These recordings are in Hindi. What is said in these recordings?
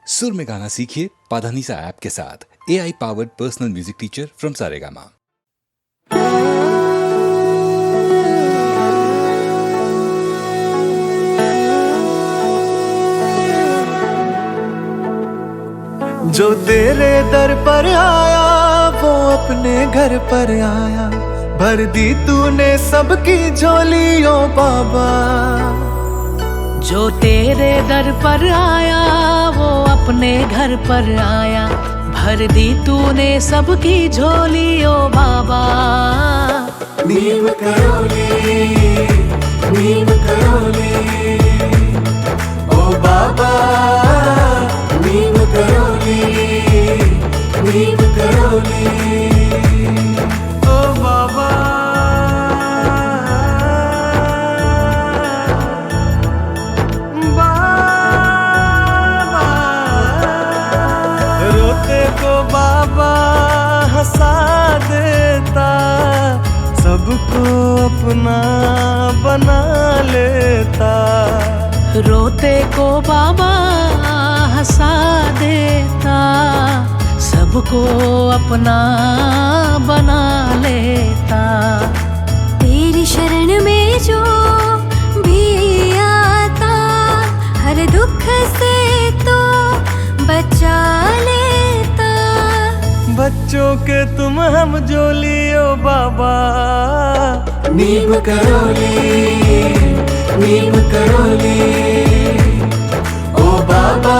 सुर में गाना सीखिए पाधानीसा ऐप के साथ। AI powered personal music teacher from Saregama. जो तेरे दर पर आया वो अपने घर पर आया, भर दी तूने सबकी झोली ओ बाबा। जो तेरे दर पर आया वो अपने घर पर आया, भर दी तूने सबकी झोली ओ बाबा। नीम करोली ओ बाबा, नीम करोली ओ बाबा। रोते को बाबा हंसा देता, सबको अपना बना लेता। रोते को बाबा हंसा देता, सबको अपना बना लेता। तेरी शरण में जो भी आता, हर दुख से तो बचा लेता। बच्चों के तुम हम जोली ओ बाबा। नीम करोली ओ बाबा,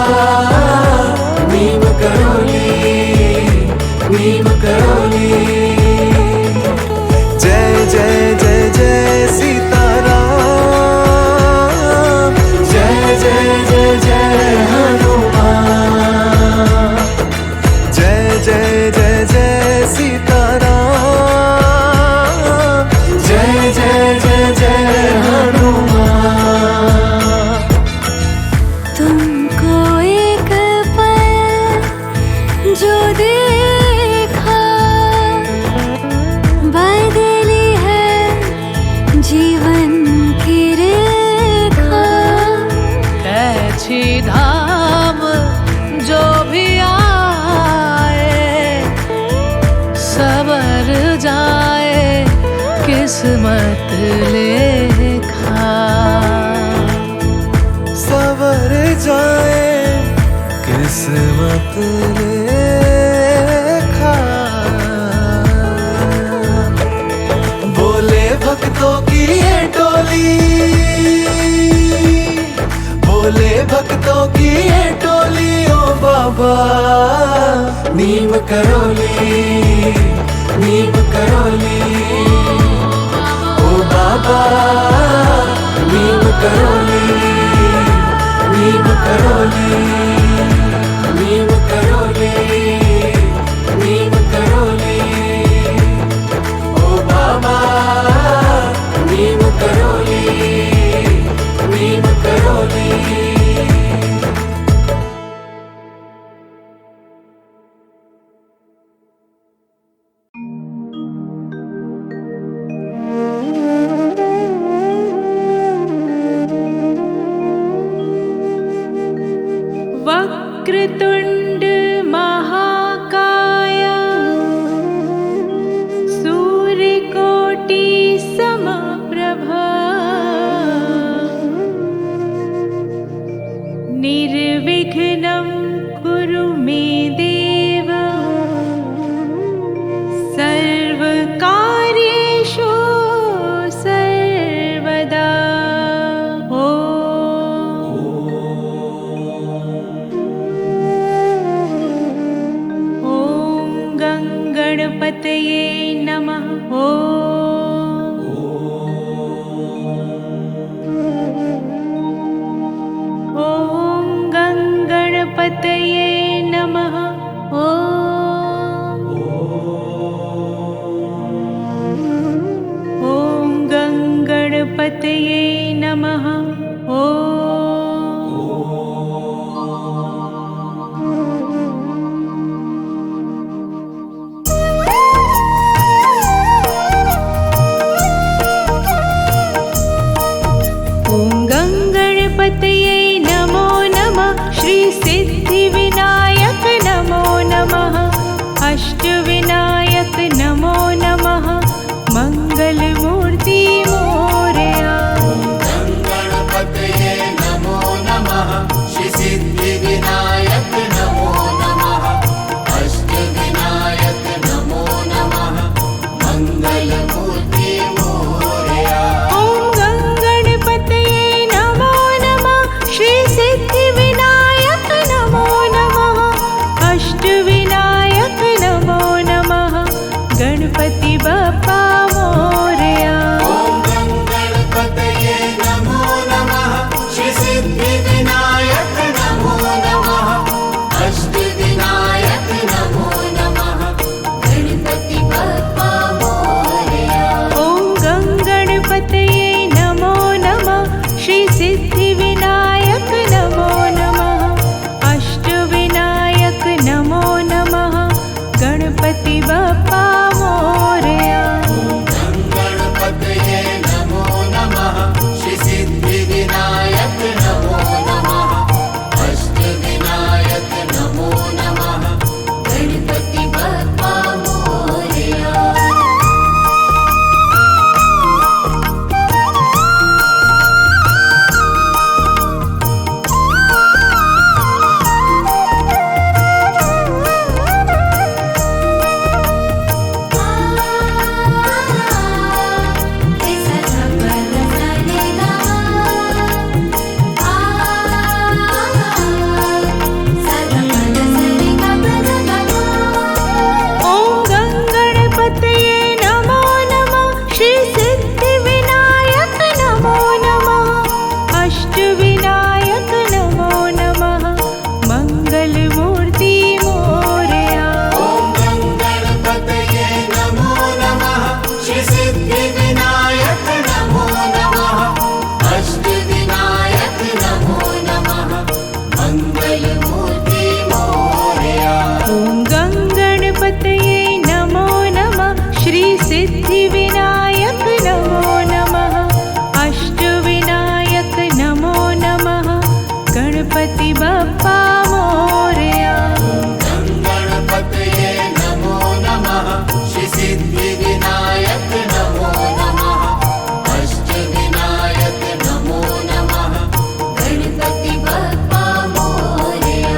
नीम करोली जय जय जय जय सीताराम, जय जय जय जय हनुमान, जय जय जय जय सीताराम, जय जय जय जय हनुमान। तुमको एक पल जो देखा, बदली है जीवन की रेखा। कैची धाम जो भी आए, सबर जाए किस्मत लेखा। सवर जाए किस्मत लेखा। बोले भक्तों की ये टोली, बोले भक्तों की ये टोली ओ बाबा। नीम करोली ओ बाबा, नीम करोली ओ बाबा, नीम करोली। वक्रतुंड महाकाय, सूर्यकोटि समप्रभा। निर्विघ्नं कुरु मे देव, सर्वकार्येषु सर्वदा। गणपतये नमः। ॐ गणपतये नमः। ॐ गणपतये नमः। सिद्धिविनायक नमो नमः अष्टविनायक नमो नमः मंगलमूर्ति मोरया। गणपतये नमो नमः श्री सिद्धिविनायक नमो नमः अष्टविनायक नमो नमः मंगलमूर्ति मोरया। ॐ गणपतये नमो नमः श्री सिद्धिविनायक नमो नमः अष्टविनायक नमो नमः गणपति बप्पा मोरया। गणपतये नमो नमः श्री सिद्धिविनायक नमो नमः अष्टविनायक नमो नमः गणपति बप्पा मोरया। ॐ गणपतये नमो नमः श्री सिद्धिविनायक नमो नमः अष्टविनायक नमो नमः गणपति बप्पा मोरया। गणपतये नमो नमः श्री सिद्धिविनायक नमो नमः अष्टविनायक नमो नमः गणपति बप्पा मोरया। ॐ गणपतये नमो नमः श्री सिद्धिविनायक नमो नमः अष्टविनायक नमो नमः मंगलमूर्ति मोरया। गणपतये नमो नमः श्री सिद्धिविनायक नमो नमः अष्टविनायक नमो नमः मंगलमूर्ति मोरया। ॐ गणपतये नमो नमः श्री सिद्धिविनायक नमो नमः अष्टविनायक नमो नमः गणपति बप्पा मोरया। गणपतये नमो नमः श्री सिद्धिविनायक नमो नमः अष्टविनायक नमो नमः गणपति बप्पा मोरया।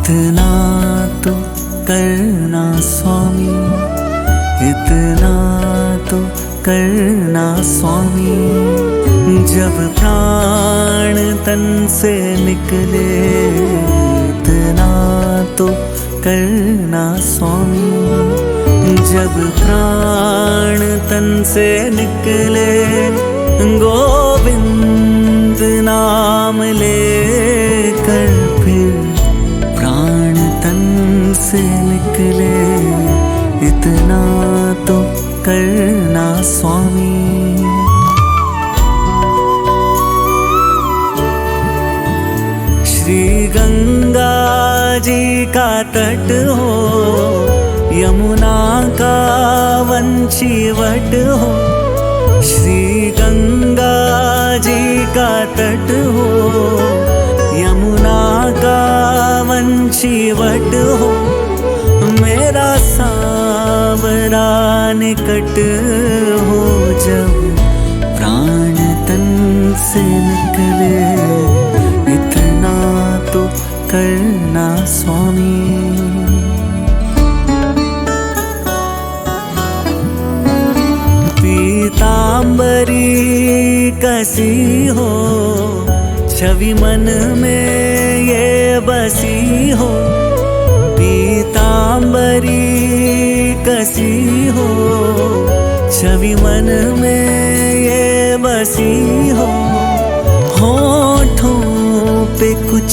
इतना तो करना स्वामी, इतना तो करना स्वामी। जब प्राण तन से निकले इतना तो करना स्वामी। जब प्राण तन से निकले गोविंद नाम लेकर, फिर प्राण तन से निकले इतना तो करना स्वामी। श्री गंगा जी का तट हो, यमुना का वंशीवट हो। श्री गंगा जी का तट हो, यमुना का वंशीवट हो। मेरा सांवरा निकट हो, जब प्राण तन से निकले इतना तो करना स्वामी। पीतांबरी कसी हो, छवि मन में ये बसी हो। पीतांबरी कसी हो, छवि मन में ये बसी हो। होठों पे कुछ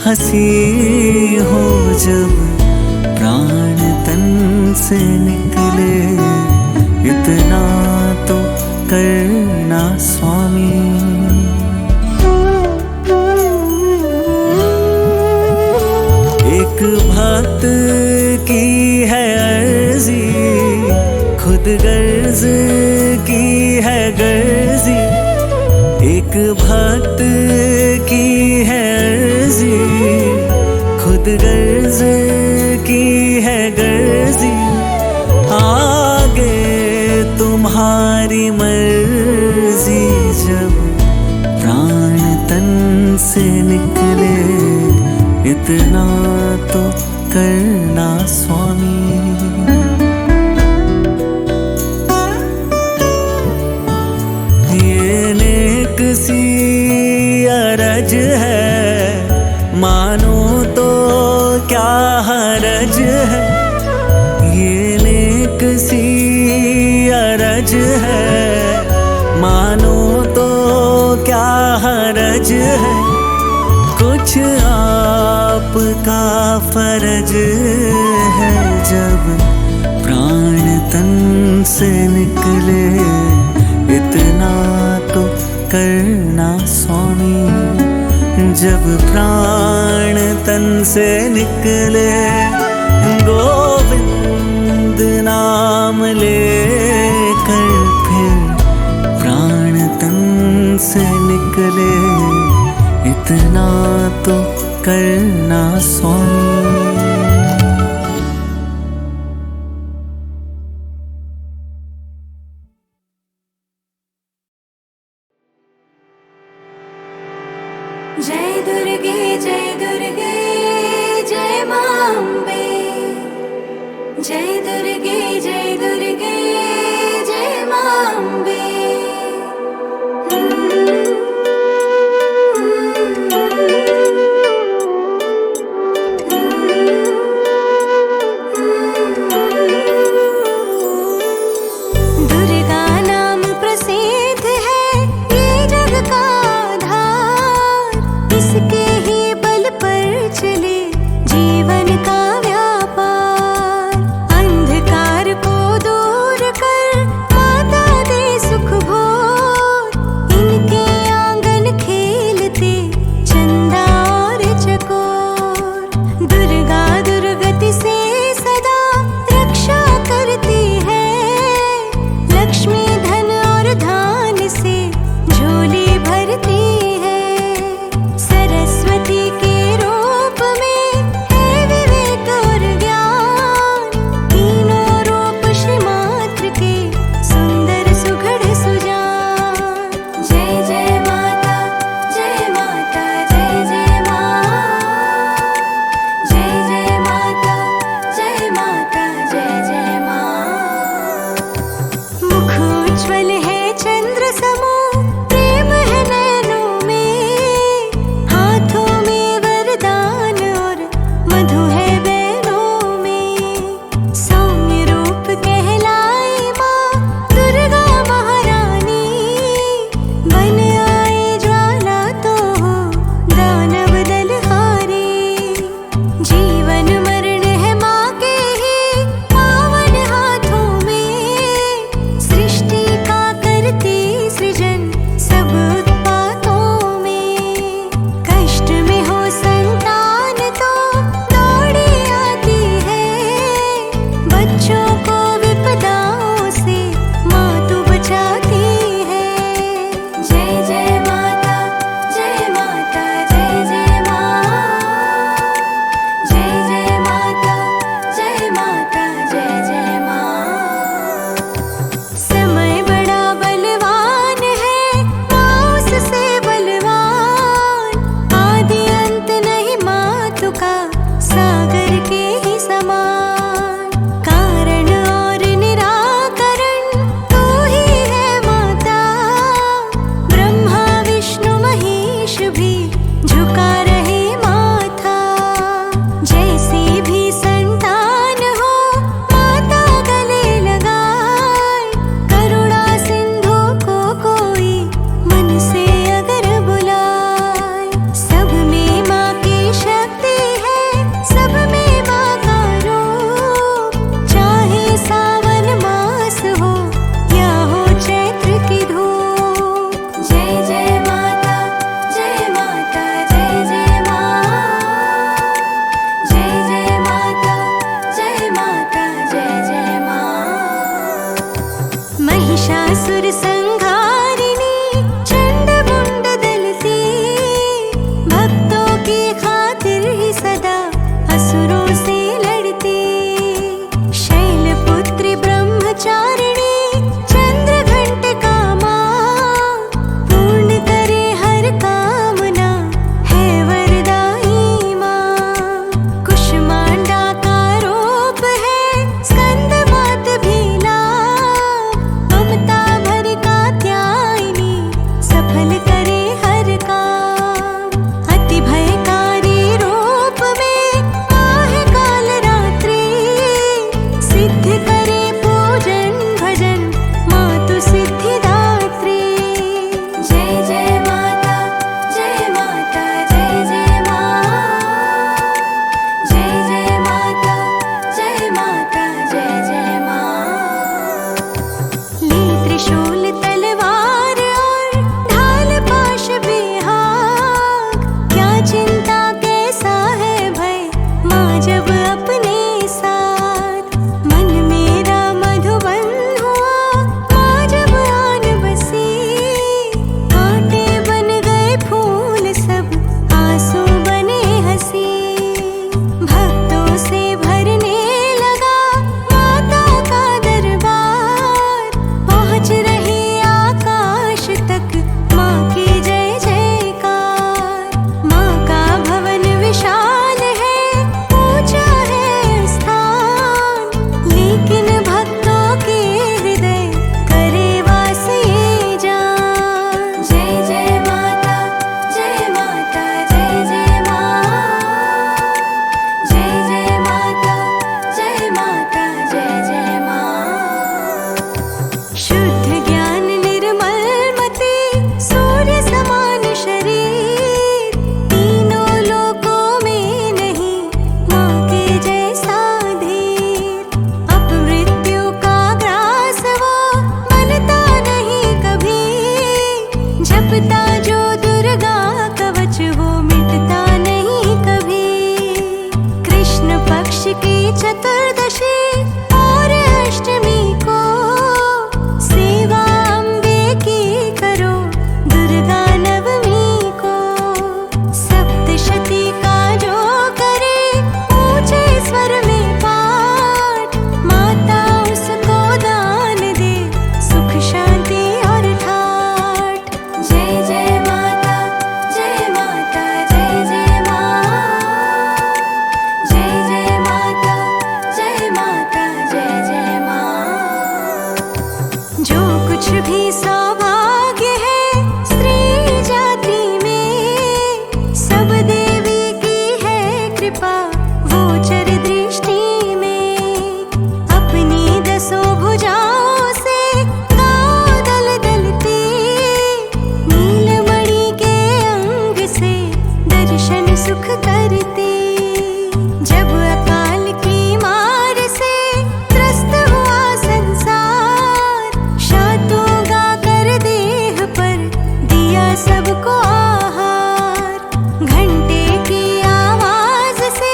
हंसी हो, जब प्राण तन से निकले इतना तो करना स्वामी। एक भक्त की है अर्जी, खुद गर्ज की है गर्जी। एक भक्त की है अर्जी, खुद गर्ज की है गर्जी। आगे तुम्हारी मर्जी, जब प्राण तन से निकले इतना तो करना स्वामी। ये नेक सी अरज है, मानो तो क्या हरज है। ये नेक सी अरज है, मानो तो क्या हरज है। कुछ आपका फर्ज है, जब प्राण तन से निकले इतना तो करना स्वामी। जब प्राण तन से निकले गोविंद नाम लेकर, फिर प्राण तन से निकले इतना तो करना स्वामी। जय दुर्गे जय दुर्गे जय मां अम्बे। जय दुर्गे जय दुर्गे जय मां अम्बे। सागर के ही समान, कारण और निराकरण तू ही है माता। ब्रह्मा विष्णु महेश भी झुका रहे माथा। जैसी भी संतान हो माता गले लगाए, करुणा सिंधु को कोई मन से अगर बुलाए। सब में माँ की शक्ति है, सब में माँ का रूप, चाहे सावन मास हो या हो चैत्र की धूप। जय जय माता, जय माता, जय जय माँ। जय जय माता, जय माता, जय जय माँ। महिषासुर संहारिणी चंड मुंड दलती, भक्तों की खातिर ही सदा असुरों से लड़ती। शैलपुत्री ब्रह्मचारिणी चंद्र घंटिका माँ, पूर्ण करे हर कामना है वरदाई माँ। कुष्मांडा का रूप है स्कंद मात भी लाभ, ममता भरी कात्यायनी सफल करे हर काम। अति भयकारी रूप में माँ है काल रात्रि, सिद्ध करे पूजन भजन माँ तू सिद्धिदात्री। जय जय माता, जय माता, जय जय माँ। जय जय माता, जय माता, जय जय माँ। ली त्रिशूल तलवार और ढाल पाश बिहाग, क्या चिंता कैसा है भय माँ जब अपने साथ। मन मेरा मधुबन हुआ माँ जब आन बसी, कांटे बन गए फूल सब आंसू बने हंसी। भक्तों से भरने लगा माता का दरबार, पहुँच रही आकाश तक माँ की जय जयकार। माँ का भवन विशाल है, ऊंचा है स्थान, लेकिन भक्तों के हृदय करे वास ये जान। जय जय माता, जय माता, जय जय माँ। जय जय माता, जय माता, जय जय माँ। शुद्ध ज्ञान निर्मल मति सूर्य समान शरीर, तीनों लोकों में नहीं माँ के जैसा धीर। अपमृत्यु का ग्रास वो बनता नहीं कभी, जपता जो दुर्गा कवच वो मिटता नहीं कभी। कृष्ण पक्ष की चतुर्दशी और अष्टमी को सेवा अम्बे की करो दुर्गा नवमी को। सप्तशती का जो करे ऊंचे स्वर में पाठ, माता उसको दान दे सुख शांति और ठाठ। जय जय माता, जय माता, जय जय माँ। जय जय माता, जय माता, जय जय माँ। जो कुछ भी सौभाग्य है स्त्री जाति में, सब देवी की है कृपा गोचर दृष्टि में। अपनी दसों भुजाओं से गाँव दल दलती, नीलमणि के अंग से दर्शन सुख करती। जब अकाल की मार से त्रस्त हुआ संसार, शातों गाकर देह पर दिया सबको आहार। घंटे की आवाज से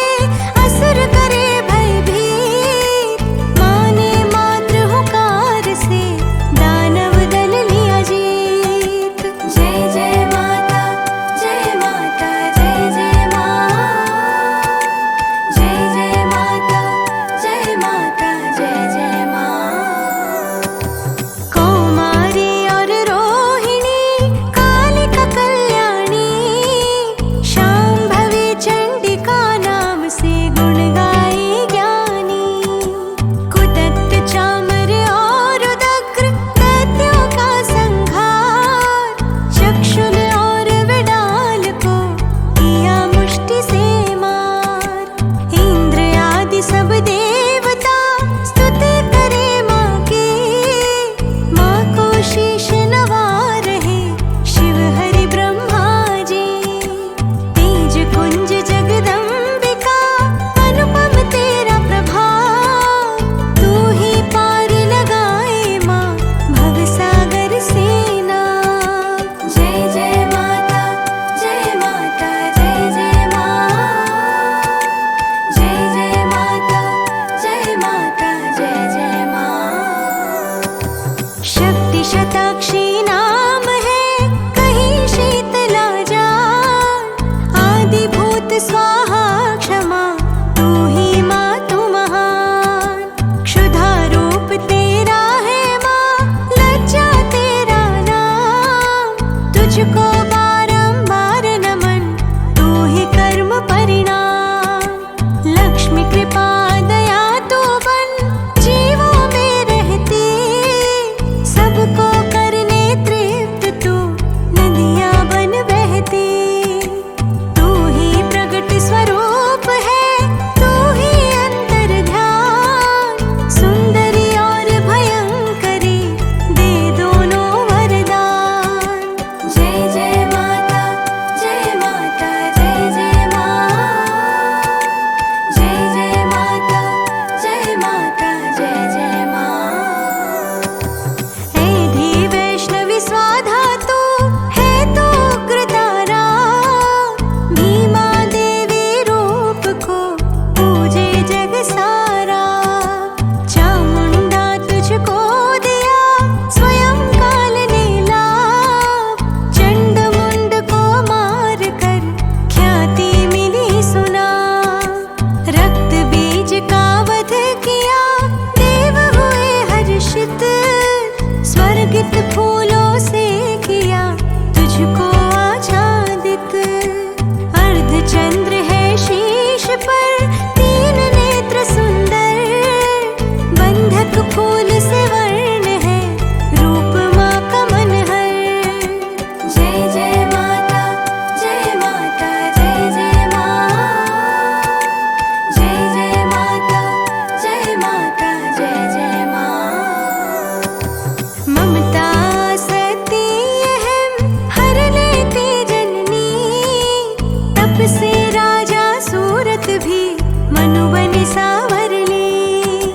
भी सावर ली।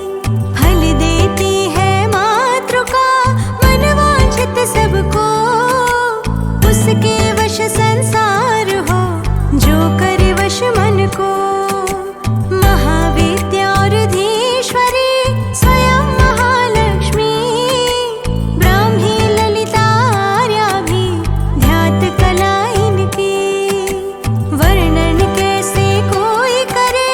फल देती है मातृका मन वांछित सबको, उसके वश संसार हो जो करे वश मन को। महाविद्या और धीश्वरी स्वयं महालक्ष्मी, ब्राह्मी ललिता आर्या भी ध्यात कला इनकी। वर्णन कैसे कोई करे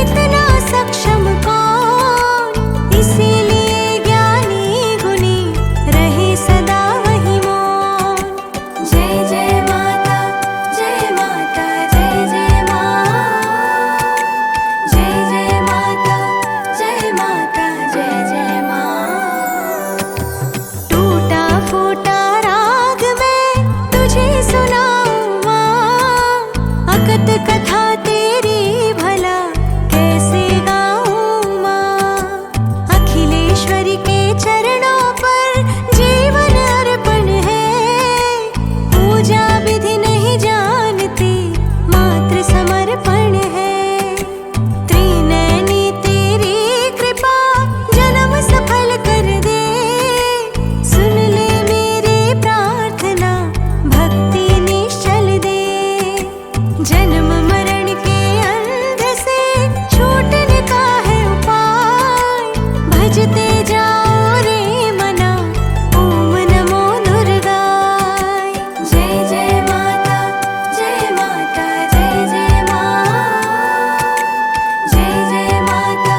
इतना सक्षम कौन, इसीलिए ज्ञानी गुणी रहे सदा वही मौन। जय जय माता जय माता जय जय माँ, जय जय माता जय माता जय जय माँ। टूटा फूटा राग में तुझे सुनाऊं माँ, अकत कथा तेरी भला कैसे गाऊं माँ। अखिलेश्वरी के चरणों पर जीवन अर्पण है, पूजा विधि नहीं जानती मात्र समर्पण है। त्रिनयनी तेरी कृपा जन्म सफल कर दे, सुन ले मेरी प्रार्थना भक्ति निश्चल दे। जन्म मरण के अंध से छूटने का है उपाय, भजते जाओ रे मना ओम नमो दुर्गाय। जय जय माता जय माता जय जय माँ, जय जय माता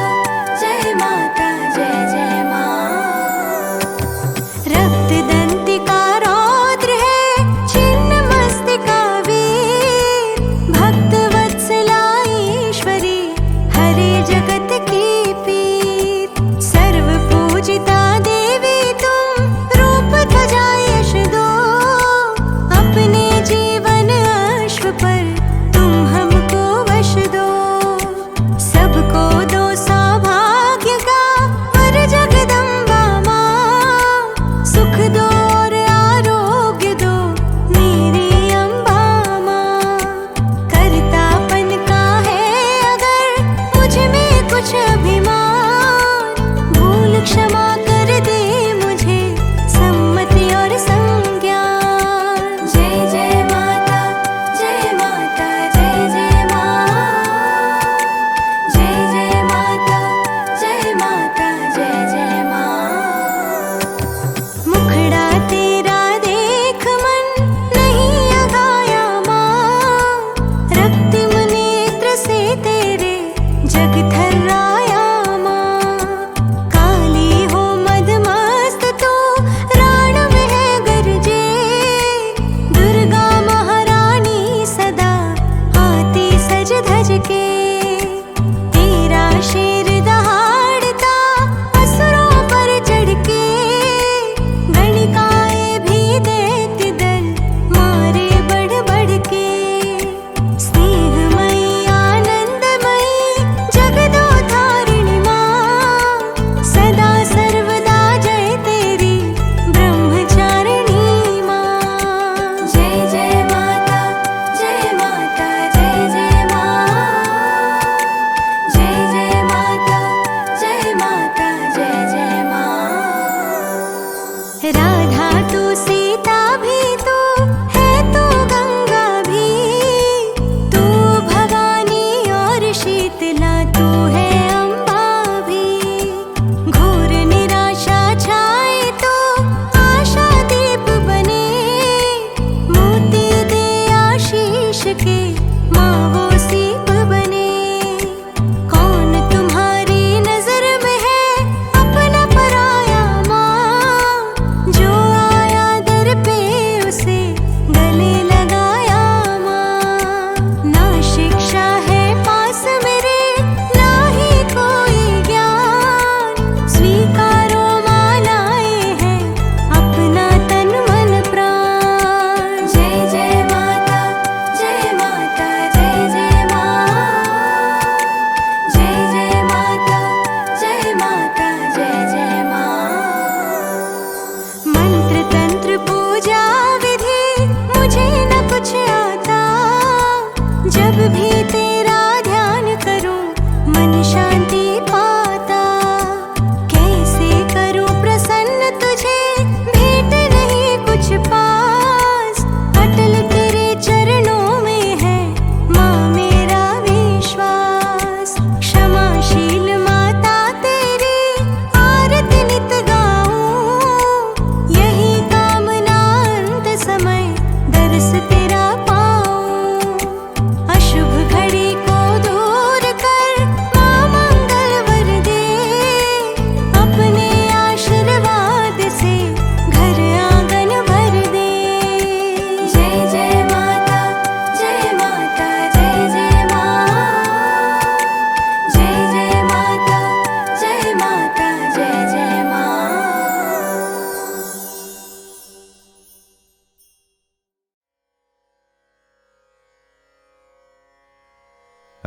जय माता जय जय माँ। रक्त दंतिका रौद्र है छिन्न मस्तिका वीर, भक्त वत्सला ईश्वरी हरे जगत की पीर। सर्व पूजिता देवी तुम रूप ध्वजा यश दो, अपने जीवन अश्व पर तुम हमको वश दो। सबको दो सौभाग्य का वर जगदम्बा माँ, सुख दो और आरोग्य दो मेरी अम्बा माँ। करतापन का है अगर मुझ में कुछ अभिमान, भूल क्षमा कर दे मुझे सम्मति और संज्ञान। जय जय माता जय माता जय जय माँ, जय जय माता जय माता जय जय माँ। मुखड़ा तेरा देख मन नहीं अघाया माँ, रक्तिम नेत्र से तेरे जग थर्राया माँ। काली हो मदमस्त तू राण में है गरजे, दुर्गा महारानी सदा आती सज धज के। तेरा शेर दहाड़ता असुरों पर चढ़ के, गणिकाएं भी दैत्य दल मारे बढ़ बढ़ के। स्नेहमयी आनंदमयी जगदोधारिणी माँ, सदा सर्वदा जय तेरी ब्रह्मचारिणी माँ। जय जय माता जय माता जय जय माँ, जय जय माता जय माता जय जय माँ। राधा तू सीता भी तू है, तू गंगा भी, तू भवानी और शीतला तू है अम्बा भी। घोर निराशा छाए तो आशा दीप बने, मोती दे आशीष के माँ वो सीप बने। कौन तुम्हारी नजर में है अपना पराया माँ, जो आया दर पे उसे गले लगाया माँ। ना शिक्षा है पास मेरे ना ही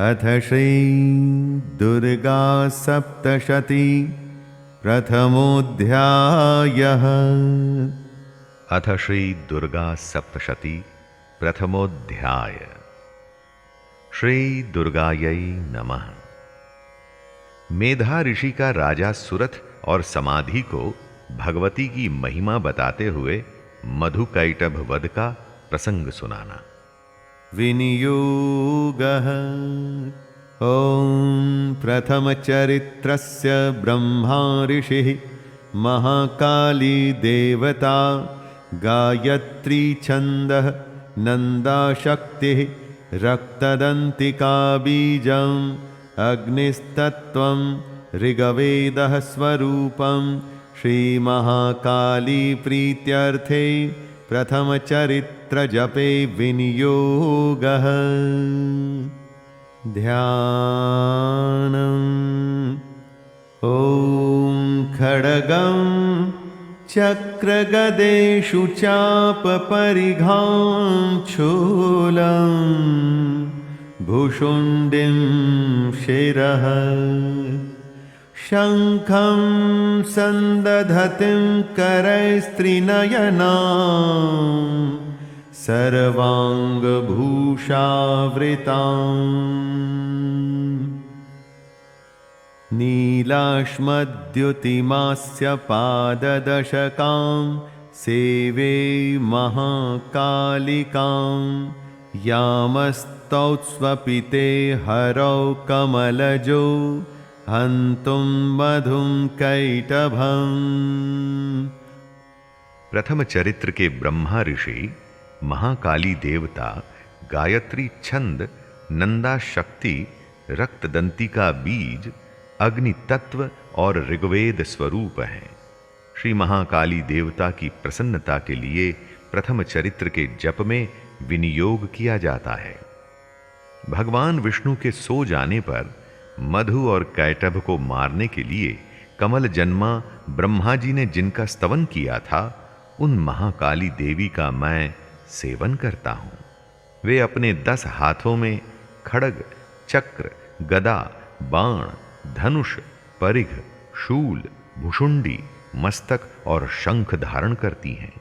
अथ श्री दुर्गा सप्तशती प्रथमोऽध्यायः। अथ श्री दुर्गा सप्तशती प्रथमोऽध्याय। श्री दुर्गायै नमः। मेधा ऋषि का राजा सुरथ और समाधि को भगवती की महिमा बताते हुए मधुकैटभ वध का प्रसंग सुनाना। विनियोगः। ॐ प्रथमचरित्रस्य ब्रह्मा ऋषिः महाकाली देवता गायत्री छन्दः नन्दाशक्तिः रक्तदन्तिका बीजम् अग्निस्तत्त्वं ऋग्वेदः स्वरूपं श्रीमहाकाली प्रीत्यर्थे प्रथमचरित्रजपे विनियोगः। ध्यानम्। ॐ खड्गं चक्रगदेषु चापपरिघां शूलं भुशुण्डिं शिरः शङ्खं सन्दधतिं करैस्त्रिनयनां सर्वाङ्गभूषावृताम् नीलाश्मद्युतिमास्य पाददशकां सेवे महाकालिकां यामस्तौत्स्वपिते हरौ कमलजो हन्तुं मधुं कैटभम्। प्रथम चरित्र के ब्रह्मा ऋषि महाकाली देवता गायत्री छंद नंदा शक्ति रक्तदंतिका बीज अग्नि तत्व और ऋग्वेद स्वरूप हैं। श्री महाकाली देवता की प्रसन्नता के लिए प्रथम चरित्र के जप में विनियोग किया जाता है। भगवान विष्णु के सो जाने पर मधु और कैटभ को मारने के लिए कमल जन्मा ब्रह्मा जी ने जिनका स्तवन किया था, उन महाकाली देवी का मैं सेवन करता हूं। वे अपने 10 हाथों में खड्ग, चक्र, गदा, बाण, धनुष, परिघ, शूल, भुशुंडी, मस्तक और शंख धारण करती हैं।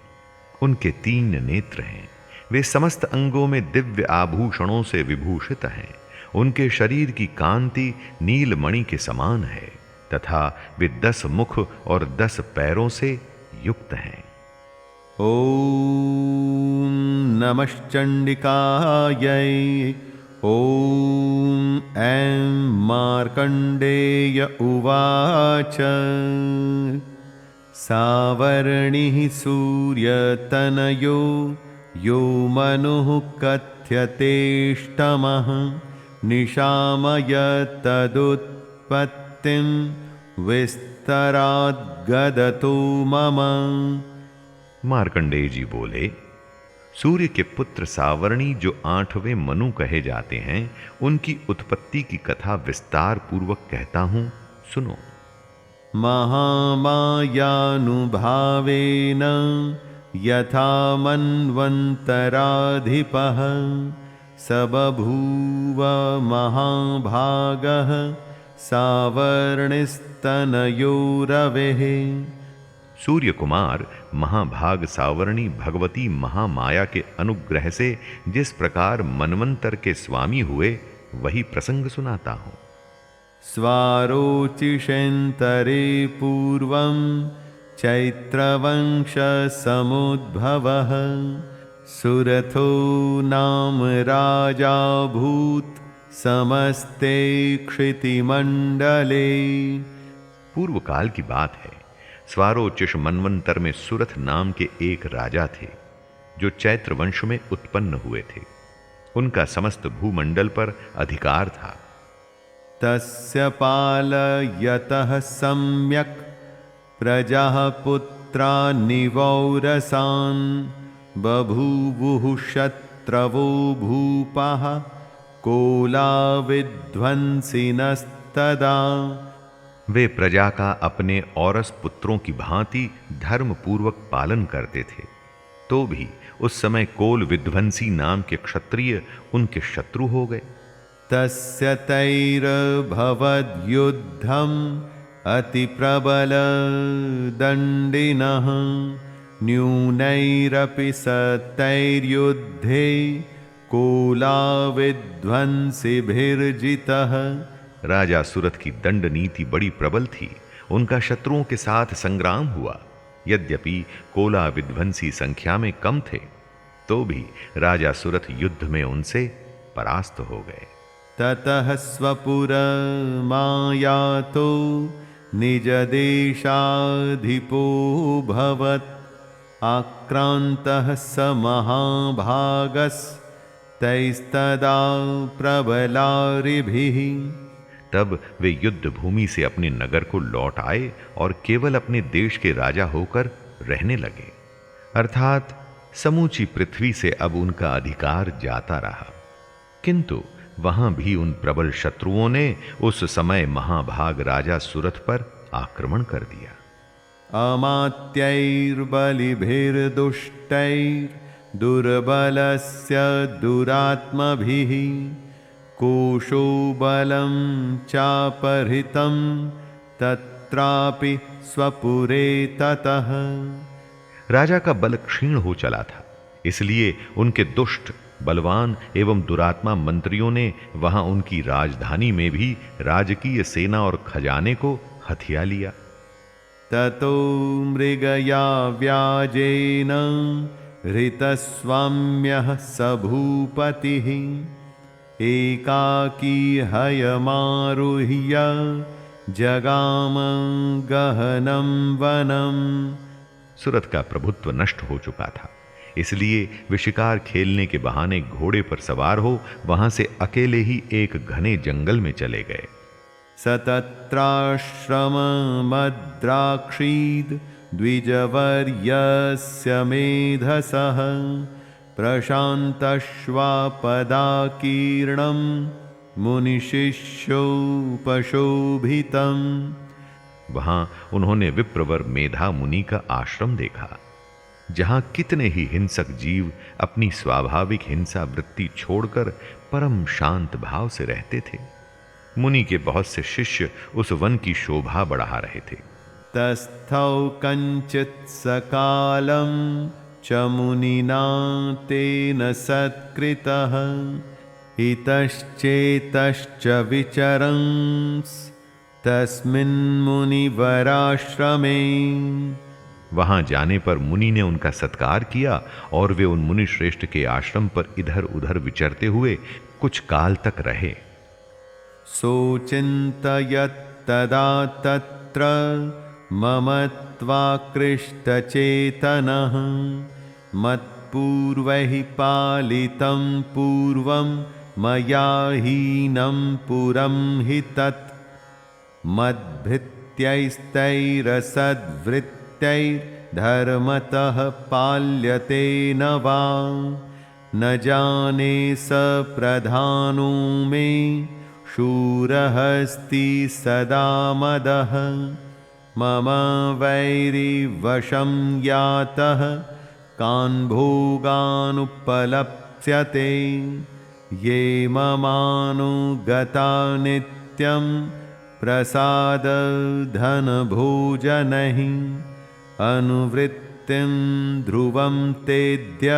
उनके 3 नेत्र हैं। वे समस्त अंगों में दिव्य आभूषणों से विभूषित हैं। उनके शरीर की कांति नीलमणि के समान है तथा वे 10 मुख और 10 पैरों से युक्त हैं। ॐ नमश्चण्डिकायै। ॐ ऐं मार्कण्डेय उवाच। सावर्णिः सूर्यतनयो यो मनुः कथ्यतेष्टमः निशामय तदुत्पत्तिं विस्तराद्गदतो मम। मार्कंडेय जी बोले, सूर्य के पुत्र सावर्णी जो 8वें मनु कहे जाते हैं, उनकी उत्पत्ति की कथा विस्तार पूर्वक कहता हूं, सुनो। महामायानुभावेन यथा मन्वन्तराधिपः स बभूव महाभागः सावर्णिस्तनयो रवेः। सूर्य कुमार महाभाग सावर्णी भगवती महामाया के अनुग्रह से जिस प्रकार मनवंतर के स्वामी हुए, वही प्रसंग सुनाता हूं। स्वारोचिषेन्तरे पूर्वं चैत्रवंश समुद्भवः सुरथो नाम राजा भूत समस्ते क्षितिमंडले। पूर्व काल की बात है। स्वारोचिष मनवंतर में सुरथ नाम के एक राजा थे, जो चैत्र वंश में उत्पन्न हुए थे। उनका समस्त भूमंडल पर अधिकार था। तस्य पालयतः सम्यक् प्रजाः पुत्रा निवौरसान् बभूवुः शत्रवो भूपाः कोला विध्वंसिनस्तदा। वे प्रजा का अपने औरस पुत्रों की भांति धर्म पूर्वक पालन करते थे, तो भी उस समय कोल विध्वंसी नाम के क्षत्रिय उनके शत्रु हो गए। तस्य तैर्भवद्युद्धम् अतिप्रबलदण्डिनः न्यूनैरपि सतैर्युद्धे कोलाविध्वंसिभिर्जितः। राजा सुरथ की दंड नीति बड़ी प्रबल थी। उनका शत्रुओं के साथ संग्राम हुआ। यद्यपि कोला विध्वंसी संख्या में कम थे, तो भी राजा सुरथ युद्ध में उनसे परास्त हो गए। ततः स्वपुरमायातो निजदेशाधिपोऽभवत् आक्रान्तः स महाभागस्तैस्तदा प्रबलारिभिः। तब वे युद्ध भूमि से अपने नगर को लौट आए और केवल अपने देश के राजा होकर रहने लगे, अर्थात समूची पृथ्वी से अब उनका अधिकार जाता रहा। किंतु वहां भी उन प्रबल शत्रुओं ने उस समय महाभाग राजा सुरथ पर आक्रमण कर दिया। अमात्यैर्बलिभिर्दुष्टैर्दुर्बलस्य दुरात्मभिः कोशो बलं चापहृतं तत्रापि स्वपुरे ततः। राजा का बल क्षीण हो चला था, इसलिए उनके दुष्ट, बलवान एवं दुरात्मा मंत्रियों ने वहां उनकी राजधानी में भी राजकीय सेना और खजाने को हथिया लिया। ततो मृगया व्याजेन हृतस्वाम्यः स भूपतिः एकाकी हयमारुह्य जगाम गहनं वनम्। सुरथ का प्रभुत्व नष्ट हो चुका था, इसलिए वे शिकार खेलने के बहाने घोड़े पर सवार हो वहां से अकेले ही एक घने जंगल में चले गए। सतत्राश्रममद्राक्षीद् द्विजवर्यस्य मेधसः प्रशान्तश्वापदाकीर्णं मुनिशिष्योपशोभितम्। वहां उन्होंने विप्रवर मेधा मुनि का आश्रम देखा, जहां कितने ही हिंसक जीव अपनी स्वाभाविक हिंसा वृत्ति छोड़कर परम शांत भाव से रहते थे। मुनि के बहुत से शिष्य उस वन की शोभा बढ़ा रहे थे। तस्थौ कञ्चित् सकालं च मुनिना तेन सत्कृतः इतश्चेतश्च विचरन्स् तस्मिन् मुनिवराश्रमे। वहां जाने पर मुनि ने उनका सत्कार किया और वे उन मुनि श्रेष्ठ के आश्रम पर इधर उधर विचरते हुए कुछ काल तक रहे। सोचिन्तयत् तदा तत्र ममत्वाकृष्टचेतनः मत्पूर्वैः पालितं पूर्वं मया हीनं पुरं हि तत् मद्भृत्यैस्तैरसद्वृत्तैर्धर्मतः पाल्यते न वा न जाने स प्रधानो मे शूरहस्ति सदा मदः मम वैरिवशं यातः कान् भोगानुपलप्स्यते ये ममानुगता नित्यं प्रसादधनभोजनैः अनुवृत्तिं ध्रुवं तेद्य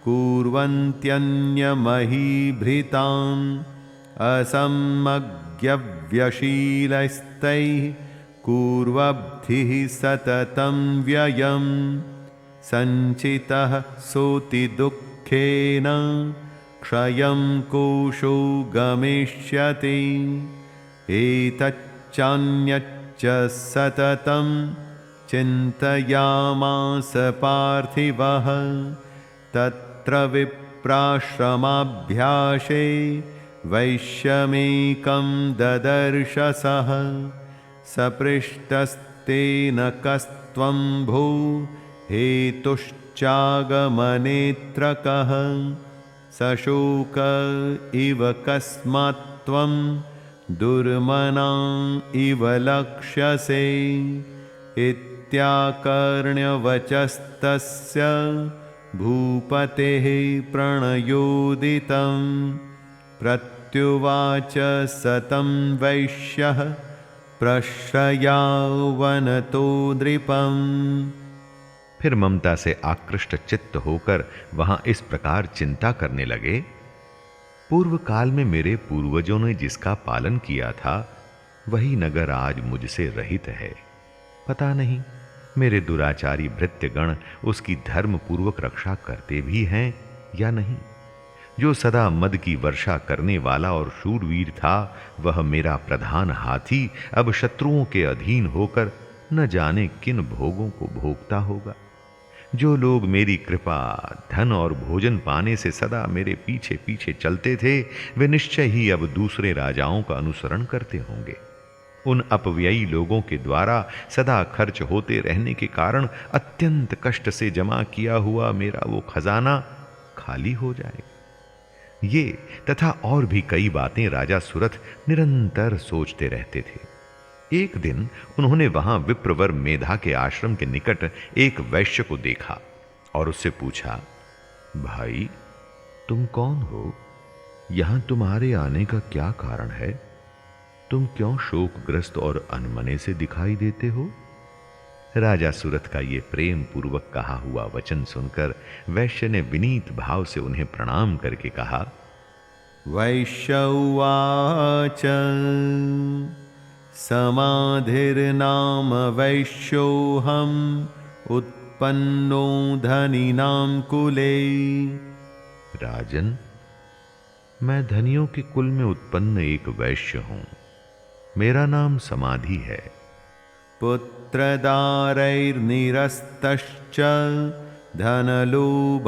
कुर्वन्त्यन्यमहीभृताम् असम्मग्यव्यशीलैस्तैः कुर्वब्धिः सततं व्ययम् सञ्चितः सोति दुःखेन क्षयं कोशो गमिष्यति एतच्चान्यच्च सततं चिन्तयामास पार्थिवः तत्र विप्राश्रमाभ्यासे वैश्यमेकं ददर्शसः सपृष्टस्तेन कस्त्वं भो हेतुश्चागमनेऽत्र कः सशोक इव कस्मात् त्वं दुर्मना इव लक्ष्यसे इत्याकर्ण्यवचस्तस्य भूपतेः प्रणयोदितं प्रत्युवाचेदं इत्युवाच सतं वैश्यः प्रश्रयावनतो नृपम्। फिर ममता से आकृष्ट चित्त होकर वहां इस प्रकार चिंता करने लगे, पूर्व काल में मेरे पूर्वजों ने जिसका पालन किया था वही नगर आज मुझसे रहित है। पता नहीं मेरे दुराचारी भृत्यगण उसकी धर्म पूर्वक रक्षा करते भी हैं या नहीं। जो सदा मद की वर्षा करने वाला और शूरवीर था, वह मेरा प्रधान हाथी अब शत्रुओं के अधीन होकर न जाने किन भोगों को भोगता होगा। जो लोग मेरी कृपा, धन और भोजन पाने से सदा मेरे पीछे पीछे चलते थे, वे निश्चय ही अब दूसरे राजाओं का अनुसरण करते होंगे। उन अपव्ययी लोगों के द्वारा सदा खर्च होते रहने के कारण अत्यंत कष्ट से जमा किया हुआ मेरा वो खजाना खाली हो जाएगा। ये तथा और भी कई बातें राजा सुरथ निरंतर सोचते रहते थे। एक दिन उन्होंने वहां विप्रवर मेधा के आश्रम के निकट एक वैश्य को देखा और उससे पूछा, भाई तुम कौन हो? यहां तुम्हारे आने का क्या कारण है? तुम क्यों शोकग्रस्त और अनमने से दिखाई देते हो? राजा सुरथ का ये प्रेम पूर्वक कहा हुआ वचन सुनकर वैश्य ने विनीत भाव से उन्हें प्रणाम करके कहा, वैश्य उवाच समाधिर्नाम वैश्योऽहम् उत्पन्नो धनिनां कुले। राजन, मैं धनियों के कुल में उत्पन्न एक वैश्य हूं। मेरा नाम समाधि है। पुत्रदारैर्निरस्तश्च धनलोभादसाधुभिः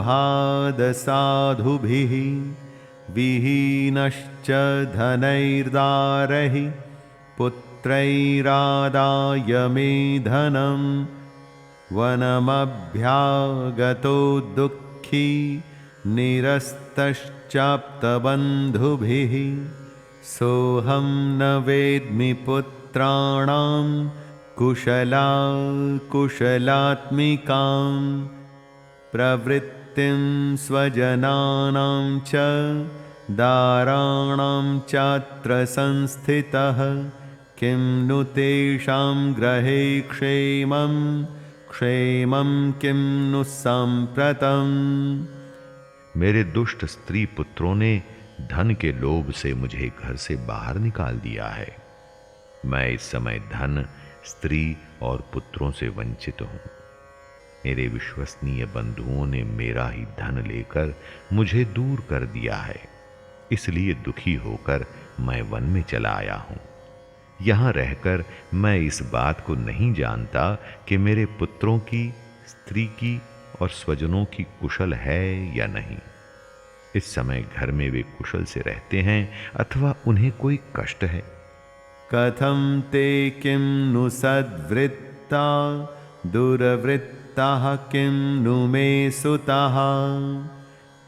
विहीनश्च धनैर्दारैः पुत्रैरादाय मे धनं वनमभ्यागतो दुःखी निरस्तश्चाप्तबन्धुभिः सोऽहं न वेद्मि पुत्राणां कुशलात्मिकां प्रवृत्तिं स्वजनानां च दाराणां चात्र संस्थितः किं नु तेषां ग्रहे क्षेमं किं नु साम्प्रतम्। मेरे दुष्ट स्त्री पुत्रों ने धन के लोभ से मुझे घर से बाहर निकाल दिया है। मैं इस समय धन, स्त्री और पुत्रों से वंचित हूं। मेरे विश्वसनीय बंधुओं ने मेरा ही धन लेकर मुझे दूर कर दिया है। इसलिए दुखी होकर मैं वन में चला आया हूं। यहां रहकर मैं इस बात को नहीं जानता कि मेरे पुत्रों की, स्त्री की और स्वजनों की कुशल है या नहीं। इस समय घर में वे कुशल से रहते हैं अथवा उन्हें कोई कष्ट है। कथं ते किं नु सद्वृत्ता दुर्वृत्ताः किं नु मे सुताः।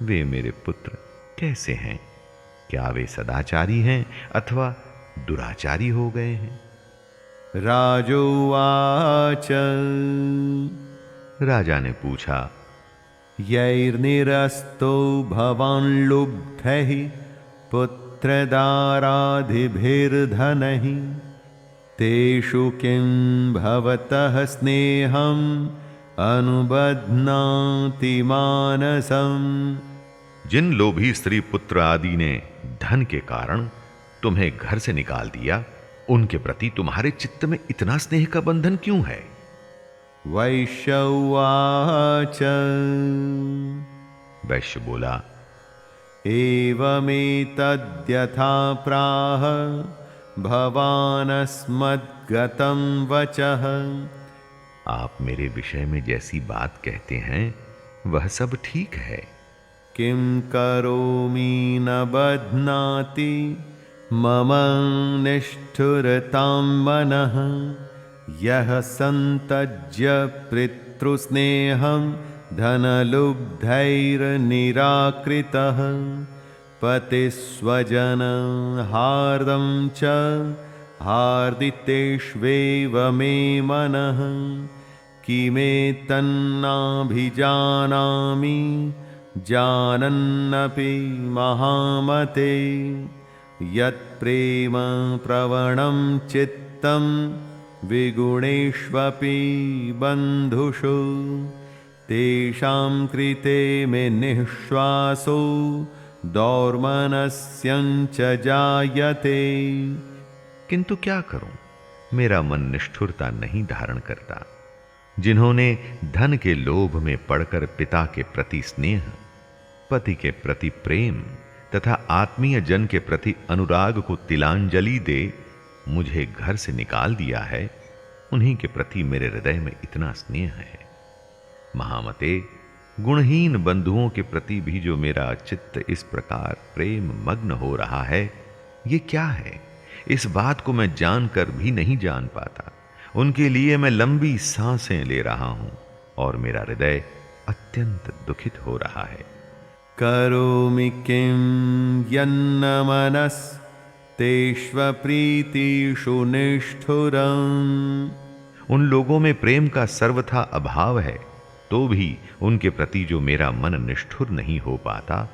वे मेरे पुत्र कैसे हैं? क्या वे सदाचारी हैं अथवा दुराचारी हो गए हैं? राजोवाच राजा ने पूछा, यैर्निरस्तो भवान् लुब्धैः पुत्रदारादिभिर्धनैः तेषु किं भवतः स्नेहम् अनुबध्नाति मानसम्। जिन लोभी स्त्री पुत्र आदि ने धन के कारण तुम्हें घर से निकाल दिया, उनके प्रति तुम्हारे चित्त में इतना स्नेह का बंधन क्यों है? वैश्य उवाच वैश्य बोला, एवमेतद्यथा प्राह भवानस्मद्गतं वचः। आप मेरे विषय में जैसी बात कहते हैं वह सब ठीक है। किं करोमि न बध्नाति मम निष्ठुरतां मनः यः सन्तज्य पितृस्नेहं धनलुब्धैर्निराकृतः पतिस्वजनहार्दं च हार्दितेष्वेव मे मनः किमेतन्नाभिजानामि जानन्नपि महामते यत्प्रेम प्रवणं चित्तं विगुणेष्वपि बन्धुषु तेषां कृते मे निःश्वासो दौर्मनस्यञ्च जायते। किंतु क्या करूं, मेरा मन निष्ठुरता नहीं धारण करता। जिन्होंने धन के लोभ में पड़कर पिता के प्रति स्नेह, पति के प्रति प्रेम तथा आत्मीय जन के प्रति अनुराग को तिलांजलि दे मुझे घर से निकाल दिया है, उन्हीं के प्रति मेरे हृदय में इतना स्नेह है। महामते, गुणहीन बंधुओं के प्रति भी जो मेरा चित्त इस प्रकार प्रेम मग्न हो रहा है, ये क्या है? इस बात को मैं जानकर भी नहीं जान पाता। उनके लिए मैं लंबी सांसें ले रहा हूं और मेरा हृदय अत्यंत दुखित हो रहा है। करोमि किं यन्न मनस्तेष्वप्रीतिषु निष्ठुरम्। उन लोगों में प्रेम का सर्वथा अभाव है, तो भी उनके प्रति जो मेरा मन निष्ठुर नहीं हो पाता,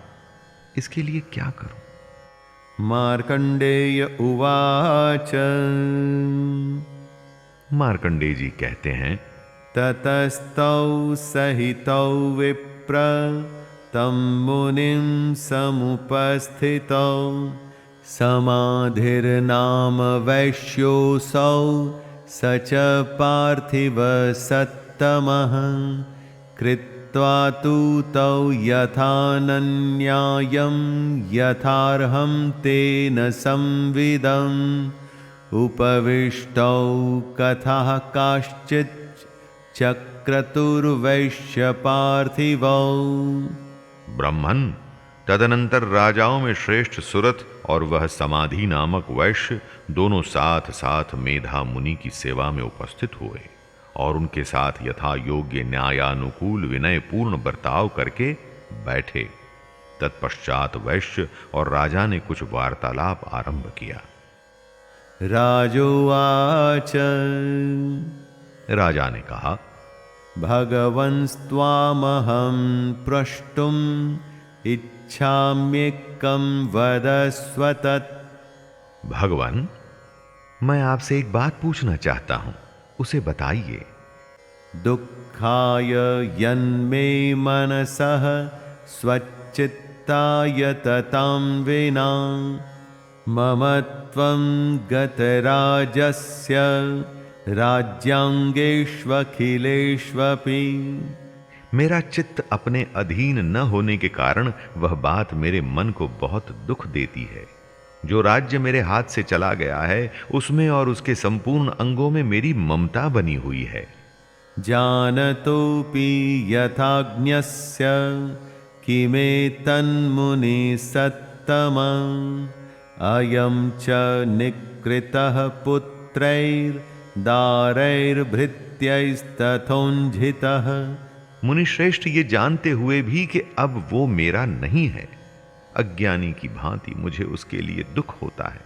इसके लिए क्या करूं? मार्कंडेय उवाच। मार्कंडेय जी कहते हैं, ततस्तौ सहितौ विप्र तं मुनिं समुपस्थितौ समाधिर्नाम वैश्योऽसौ स च पार्थिव सत्तमः कृत्वा तु तौ यथानन्यायं यथार्हं तेन संविदम् उपविष्टौ कथाः काश्चित् चक्रतुर्वैश्य पार्थिवौ। ब्रह्मन, तदनंतर राजाओं में श्रेष्ठ सुरथ और वह समाधि नामक वैश्य दोनों साथ साथ मेधा मुनि की सेवा में उपस्थित हुए और उनके साथ यथा योग्य न्यायानुकूल विनय पूर्ण बर्ताव करके बैठे। तत्पश्चात वैश्य और राजा ने कुछ वार्तालाप आरंभ किया। राजोवाच। राजा ने कहा, भगवन्स्त्वामहं प्रष्टुम् इच्छाम्येकं वदस्व तत्। भगवान, मैं आपसे एक बात पूछना चाहता हूं, उसे बताइए। दुःखाय यन्मे मनसः स्वच्चित्ताय ततां विना मम त्वं गतराजस्य राज्यांगेष्वखिलेष्वपि। मेरा चित्त अपने अधीन न होने के कारण वह बात मेरे मन को बहुत दुख देती है। जो राज्य मेरे हाथ से चला गया है, उसमें और उसके संपूर्ण अंगों में मेरी ममता बनी हुई है। जानतोपि यथाज्ञस्य किमेतन्मुनि सत्तमम् अयं च निकृतः पुत्रैर्दारैर्भृत्यैस्तथोञ्झितः। मुनिश्रेष्ठ, ये जानते हुए भी कि अब वो मेरा नहीं है, अज्ञानी की भांति मुझे उसके लिए दुख होता है।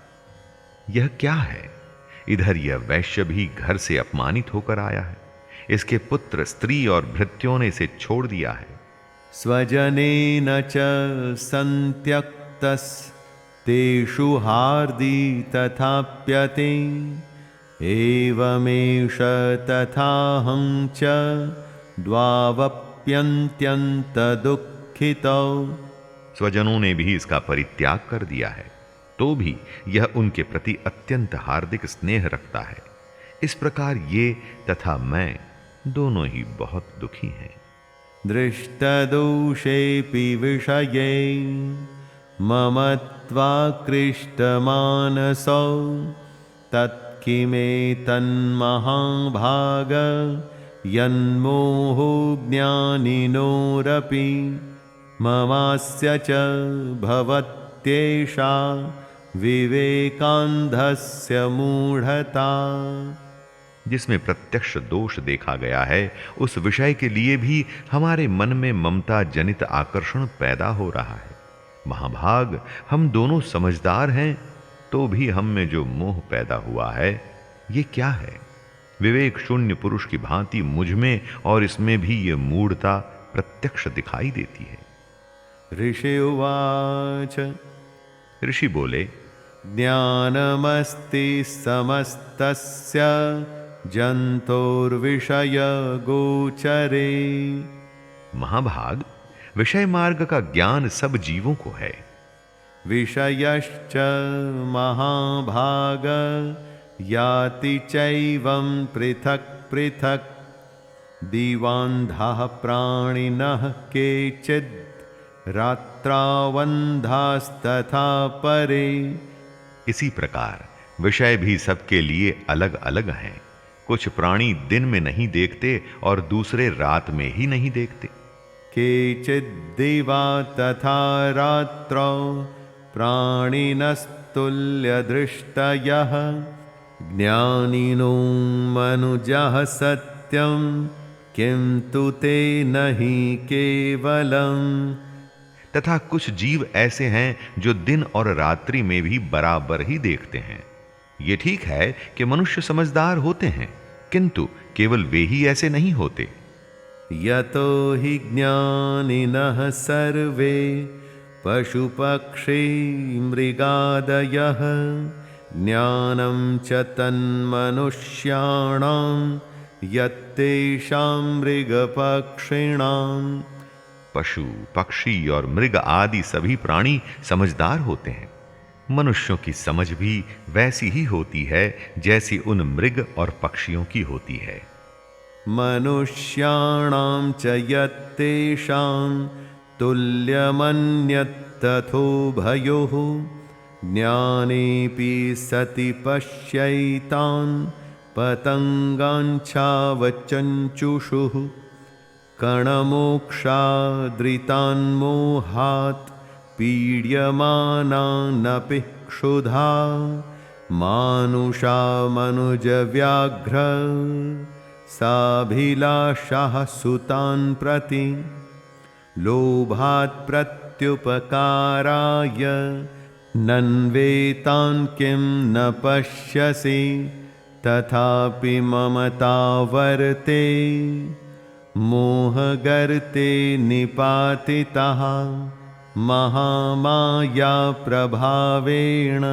यह क्या है? इधर यह वैश्य भी घर से अपमानित होकर आया है, इसके पुत्र स्त्री और भृत्यों ने इसे छोड़ दिया है। स्वजनेन च सन्त्यक्तस् तेषु हार्दी तथाप्यते एवमेष तथाहं च द्वावप्यन्त्यन्त दुःखितौ। स्वजनों ने भी इसका परित्याग कर दिया है, तो भी यह उनके प्रति अत्यंत हार्दिक स्नेह रखता है। इस प्रकार ये तथा मैं दोनों ही बहुत दुखी हैं। दृष्टदोषेऽपि विषये मम त्वाकृष्टमानसौ तत्किमेतन्महाभाग यन्मोहो ज्ञानिनोरपि ममास्य च भवत्येषा विवेकान्धस्य मूढ़ता। जिसमें प्रत्यक्ष दोष देखा गया है, उस विषय के लिए भी हमारे मन में ममता जनित आकर्षण पैदा हो रहा है। महाभाग, हम दोनों समझदार हैं, तो भी हम में जो मोह पैदा हुआ है, ये क्या है? विवेक शून्य पुरुष की भांति मुझ में और इसमें भी ये मूढ़ता प्रत्यक्ष दिखाई देती है। ऋषि उवाच। ऋषि बोले, ज्ञानमस्ति समस्तस्य जन्तोर्विषयगोचरे। महाभाग, विषय मार्ग का ज्ञान सब जीवों को है। विषयश्च महाभाग याति चैवं पृथक् पृथक् दिवान्धाः प्राणिनः केचिद् रात्रावन्धास्तथा परे। इसी प्रकार विषय भी सबके लिए अलग अलग हैं। कुछ प्राणी दिन में नहीं देखते और दूसरे रात में ही नहीं देखते। केचिद्दिवा तथा रात्रौ प्राणिनस्तुल्यदृष्टयः ज्ञानिनो मनुजः सत्यं किंतु ते नहीं केवलम्। तथा कुछ जीव ऐसे हैं जो दिन और रात्रि में भी बराबर ही देखते हैं। ये ठीक है कि मनुष्य समझदार होते हैं, किंतु केवल वे ही ऐसे नहीं होते। यतो हि ज्ञानिनः सर्वे पशुपक्षी मृगादयः ज्ञानं च तन्मनुष्याणां यत्तेषां मृगपक्षिणाम्। पशु, पक्षी और मृग आदि सभी प्राणी समझदार होते हैं। मनुष्यों की समझ भी वैसी ही होती है जैसी उन मृग और पक्षियों की होती है। मनुष्याणां च यत्तेषां तुल्यमन्यत्तथोभयोः ज्ञानेऽपि सति पश्यैतान् पतङ्गाञ्छावचञ्चुषुः कणमोक्षादृतान्मोहात् पीड्यमानानपि क्षुधा मानुषा मनुजव्याघ्र साभिलाषाः सुतान् प्रति लोभात् प्रत्युपकाराय नन्वेतान् किं न पश्यसि तथापि ममतावर्ते मोहगर्ते निपातितः महामाया प्रभावेण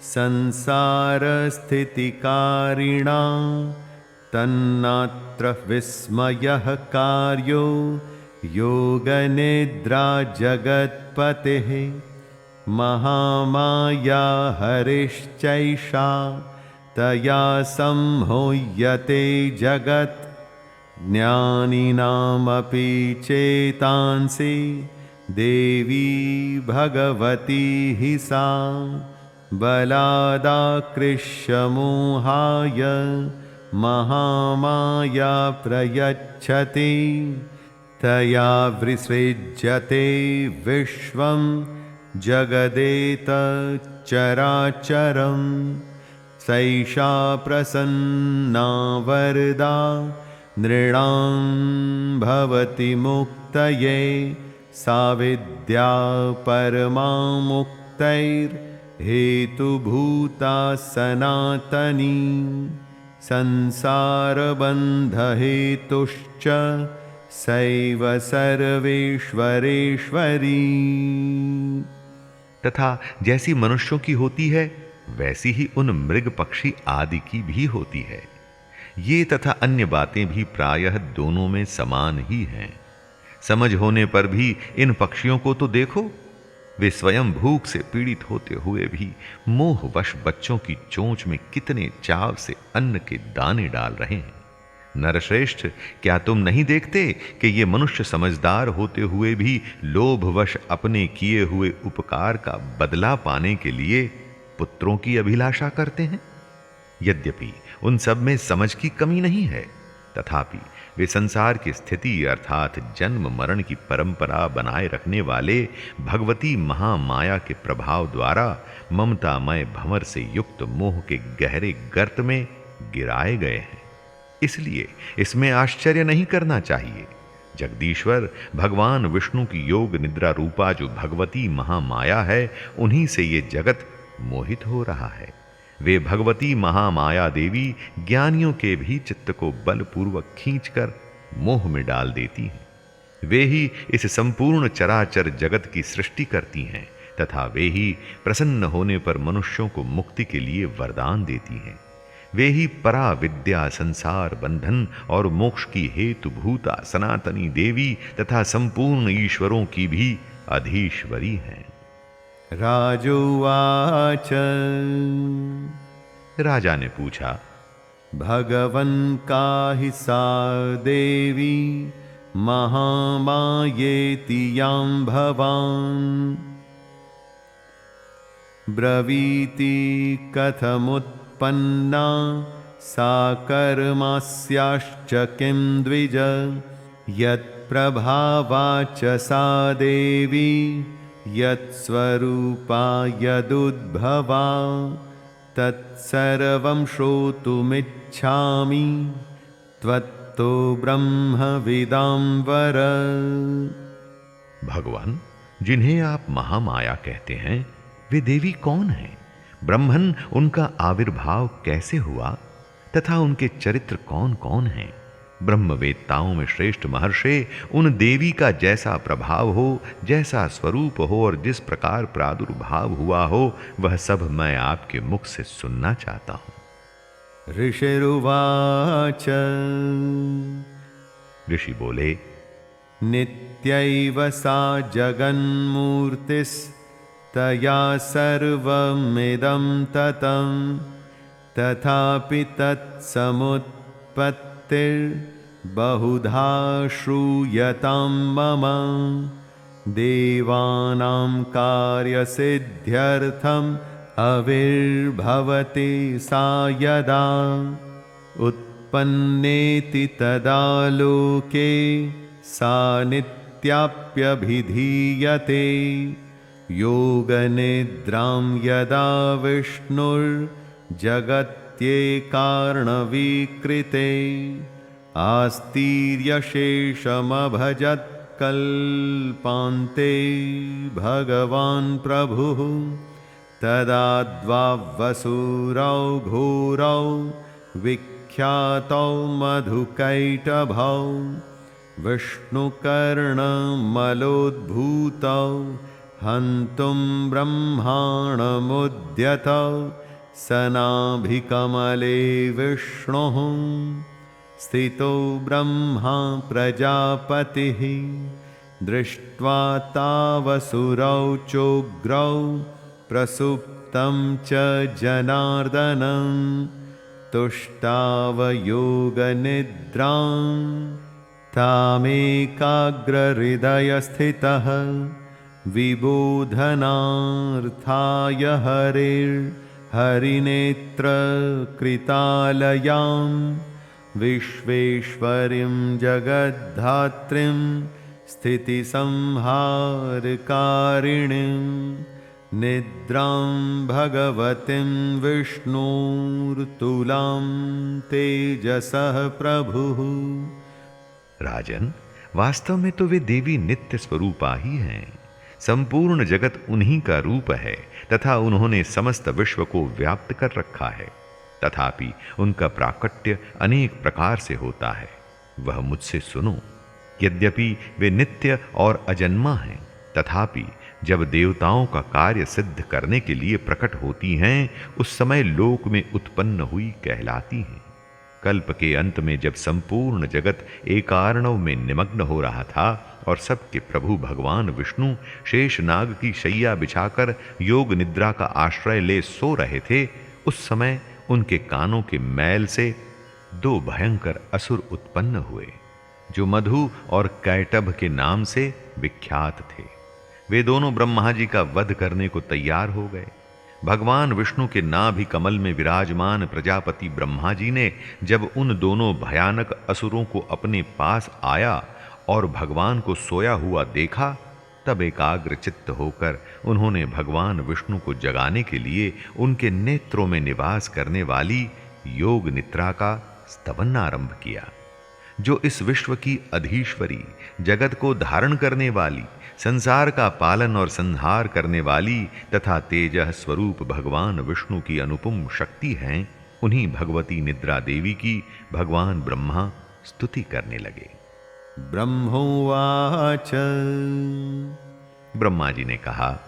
संसारस्थितिकारिणा तन्नात्र विस्मयः कार्यो योगनिद्रा जगत्पतेः महामाया हरिश्चैषा तया संहोयते जगत् ज्ञानिनामपि चेतांसि देवी भगवती हि सा बलादाकृष्यमोहाय महामाया प्रयच्छति तया विसृज्यते विश्वं जगदेतच्चराचरम् सैषा प्रसन्ना वरदा नृणां भवति मुक्तये सा विद्या परमा मुक्तैर्हेतुभूता सनातनी संसारबन्धहेतुश्च सैव सर्वेश्वरेश्वरी। तथा जैसी मनुष्यों की होती है वैसी ही उन मृग पक्षी आदि की भी होती है। ये तथा अन्य बातें भी प्रायः दोनों में समान ही हैं। समझ होने पर भी इन पक्षियों को तो देखो, वे स्वयं भूख से पीड़ित होते हुए भी मोहवश बच्चों की चोंच में कितने चाव से अन्न के दाने डाल रहे हैं। नरश्रेष्ठ, क्या तुम नहीं देखते कि ये मनुष्य समझदार होते हुए भी लोभवश अपने किए हुए उपकार का बदला पाने के लिए पुत्रों की अभिलाषा करते हैं? यद्यपि उन सब में समझ की कमी नहीं है, तथापि वे संसार की स्थिति अर्थात जन्म मरण की परंपरा बनाए रखने वाले भगवती महामाया के प्रभाव द्वारा ममतामय भंवर से युक्त मोह के गहरे गर्त में गिराए गए हैं। इसलिए इसमें आश्चर्य नहीं करना चाहिए। जगदीश्वर भगवान विष्णु की योग निद्रा रूपा जो भगवती महामाया है, उन्हीं से ये जगत मोहित हो रहा है। वे भगवती महामाया देवी ज्ञानियों के भी चित्त को बलपूर्वक खींचकर मोह में डाल देती हैं। वे ही इस संपूर्ण चराचर जगत की सृष्टि करती हैं, तथा वे ही प्रसन्न होने पर मनुष्यों को मुक्ति के लिए वरदान देती हैं। वे ही परा विद्या, संसार बंधन और मोक्ष की हेतु भूता सनातनी देवी तथा संपूर्ण ईश्वरों की भी अधीश्वरी हैं। राजोवाच राजा ने पूछा, भगवन् का हि सा देवी महामायेति यां भवान् ब्रवीति कथमुत्पन्ना सा कर्मास्याश्च किं द्विज यत्प्रभावा च सा देवी यत्स्वरूपा यदुद्भवा तत्सर्वं श्रोतुमिच्छामि त्वत्तो ब्रह्मविदां वर। भगवान, जिन्हें आप महामाया कहते हैं, वे देवी कौन हैं? ब्रह्मन उनका आविर्भाव कैसे हुआ तथा उनके चरित्र कौन कौन हैं? ब्रह्मवेत्ताओं में श्रेष्ठ महर्षि, उन देवी का जैसा प्रभाव हो, जैसा स्वरूप हो और जिस प्रकार प्रादुर्भाव हुआ हो, वह सब मैं आपके मुख से सुनना चाहता हूं। ऋषिरुवाच ऋषि बोले, नित्यैव सा जगन्मूर्तिस्तया सर्वमिदं ततं तथापि तत्समुत्पत्तिर्बहुधा श्रूयतां मम देवानां कार्यसिद्ध्यर्थम् आविर्भवति सा यदा उत्पन्नेति तदा लोके सा नित्याप्यभिधीयते योगनिद्रां यदा विष्णुर्जगत्येकार्णविकृते आस्तीर्यशेषमभजत्कल्पान्ते भगवान् प्रभुः तदा द्वावसुरौ घोरौ विख्यातौ मधुकैटभौ विष्णुकर्णमलोद्भूतौ हन्तुं ब्रह्माणमुद्यतौ सनाभिकमले विष्णुः स्थितो ब्रह्मा प्रजापतिः दृष्ट्वा तावसुरौ चोग्रौ प्रसुप्तं च जनार्दनं तुष्टावयोगनिद्रां तामेकाग्रहृदयस्थितः विबोधनार्थाय हरिनेत्रकृतालयां विश्वेश्वरीं जगद्धात्रीं स्थितिसंहारकारिणीं निद्रां भगवतीं विष्णुर्तुलां तेजसः प्रभुः। राजन, वास्तव में तो वे देवी नित्य स्वरूपा ही हैं। संपूर्ण जगत उन्हीं का रूप है तथा उन्होंने समस्त विश्व को व्याप्त कर रखा है। तथापि उनका प्राकट्य अनेक प्रकार से होता है। वह मुझसे सुनो। यद्यपि वे नित्य और अजन्मा हैं, तथापि जब देवताओं का कार्य सिद्ध करने के लिए प्रकट होती हैं, उस समय लोक में उत्पन्न हुई कहलाती हैं। कल्प के अंत में जब संपूर्ण जगत एकार्णव में निमग्न हो रहा था और सबके प्रभु भगवान विष्णु शेषनाग की शैया बिछाकर योग निद्रा का आश्रय ले सो रहे थे, उस समय उनके कानों के मैल से दो भयंकर असुर उत्पन्न हुए, जो मधु और कैटभ के नाम से विख्यात थे। वे दोनों ब्रह्मा जी का वध करने को तैयार हो गए। भगवान विष्णु के नाभि कमल में विराजमान प्रजापति ब्रह्मा जी ने जब उन दोनों भयानक असुरों को अपने पास आया और भगवान को सोया हुआ देखा, तब एकाग्र चित्त होकर उन्होंने भगवान विष्णु को जगाने के लिए उनके नेत्रों में निवास करने वाली योग निद्रा का स्तवन आरंभ किया, जो इस विश्व की अधीश्वरी, जगत को धारण करने वाली, संसार का पालन और संहार करने वाली तथा तेजः स्वरूप भगवान विष्णु की अनुपम शक्ति हैं। उन्हीं भगवती निद्रा देवी की भगवान ब्रह्मा स्तुति करने लगे। ब्रह्मोवाच ब्रह्मा जी ने कहा,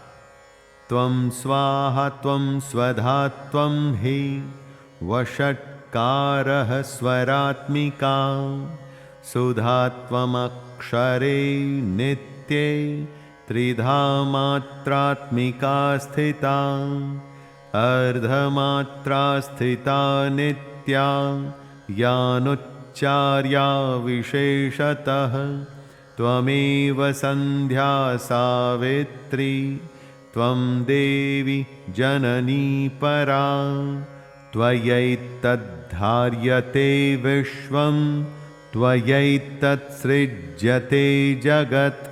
त्वं स्वाहा त्वं स्वधा त्वं हि वषट्कारः स्वरात्मिका सुधा त्वमक्षरे नित्ये त्रिधा मात्रात्मिका स्थिता अर्धमात्रा स्थिता नित्या यानुच्चार्या विशेषतः त्वमेव संध्या सावित्री त्वं देवी जननी परा त्वयैतद्धार्यते विश्वं त्वयैतत्सृज्यते जगत्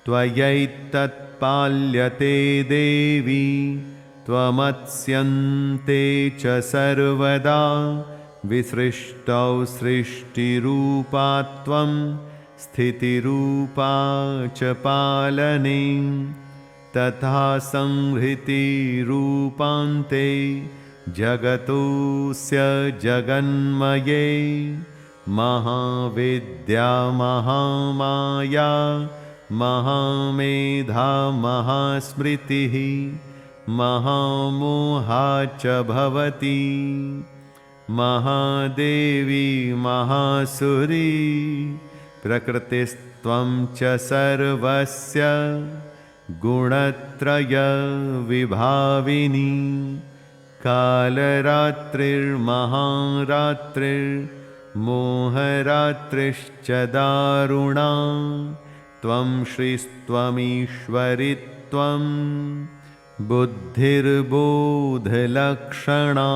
त्वयैतत्पाल्यते देवी त्वमत्स्यन्ते च सर्वदा विसृष्टौ सृष्टिरूपा त्वं स्थितिरूपा च पालने तथा संहृतिरूपान्ते जगतोऽस्य जगन्मये महाविद्या महामाया महामेधा महास्मृतिः महामोहा च भवति महादेवी महासुरी प्रकृतिस्त्वं च सर्वस्य गुणत्रय विभाविनी कालरात्रिर्महारात्रिर्मोहरात्रिश्च दारुणा त्वं श्रीस्त्वमीश्वरी त्वं बुद्धिर्बोधलक्षणा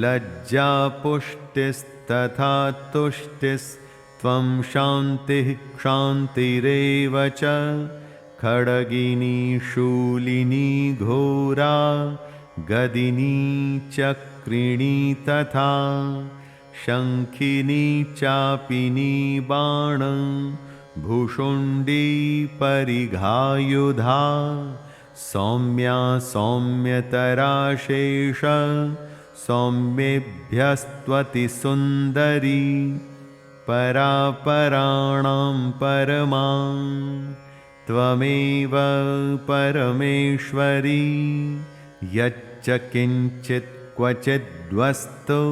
लज्जापुष्टिस्तथा तुष्टिस्त्वं शान्तिः क्षान्तिरेव च खड्गिनी शूलिनी घोरा गदिनी चक्रिणी तथा शङ्खिनी चापिनी बाण भूषुण्डी परिघायुधा सौम्या सौम्यतरा शेष सौम्येभ्यस्त्वति सुन्दरी परापराणां परमा त्वमेव परमेश्वरी यच्च किञ्चित् क्वचिद्वस्तु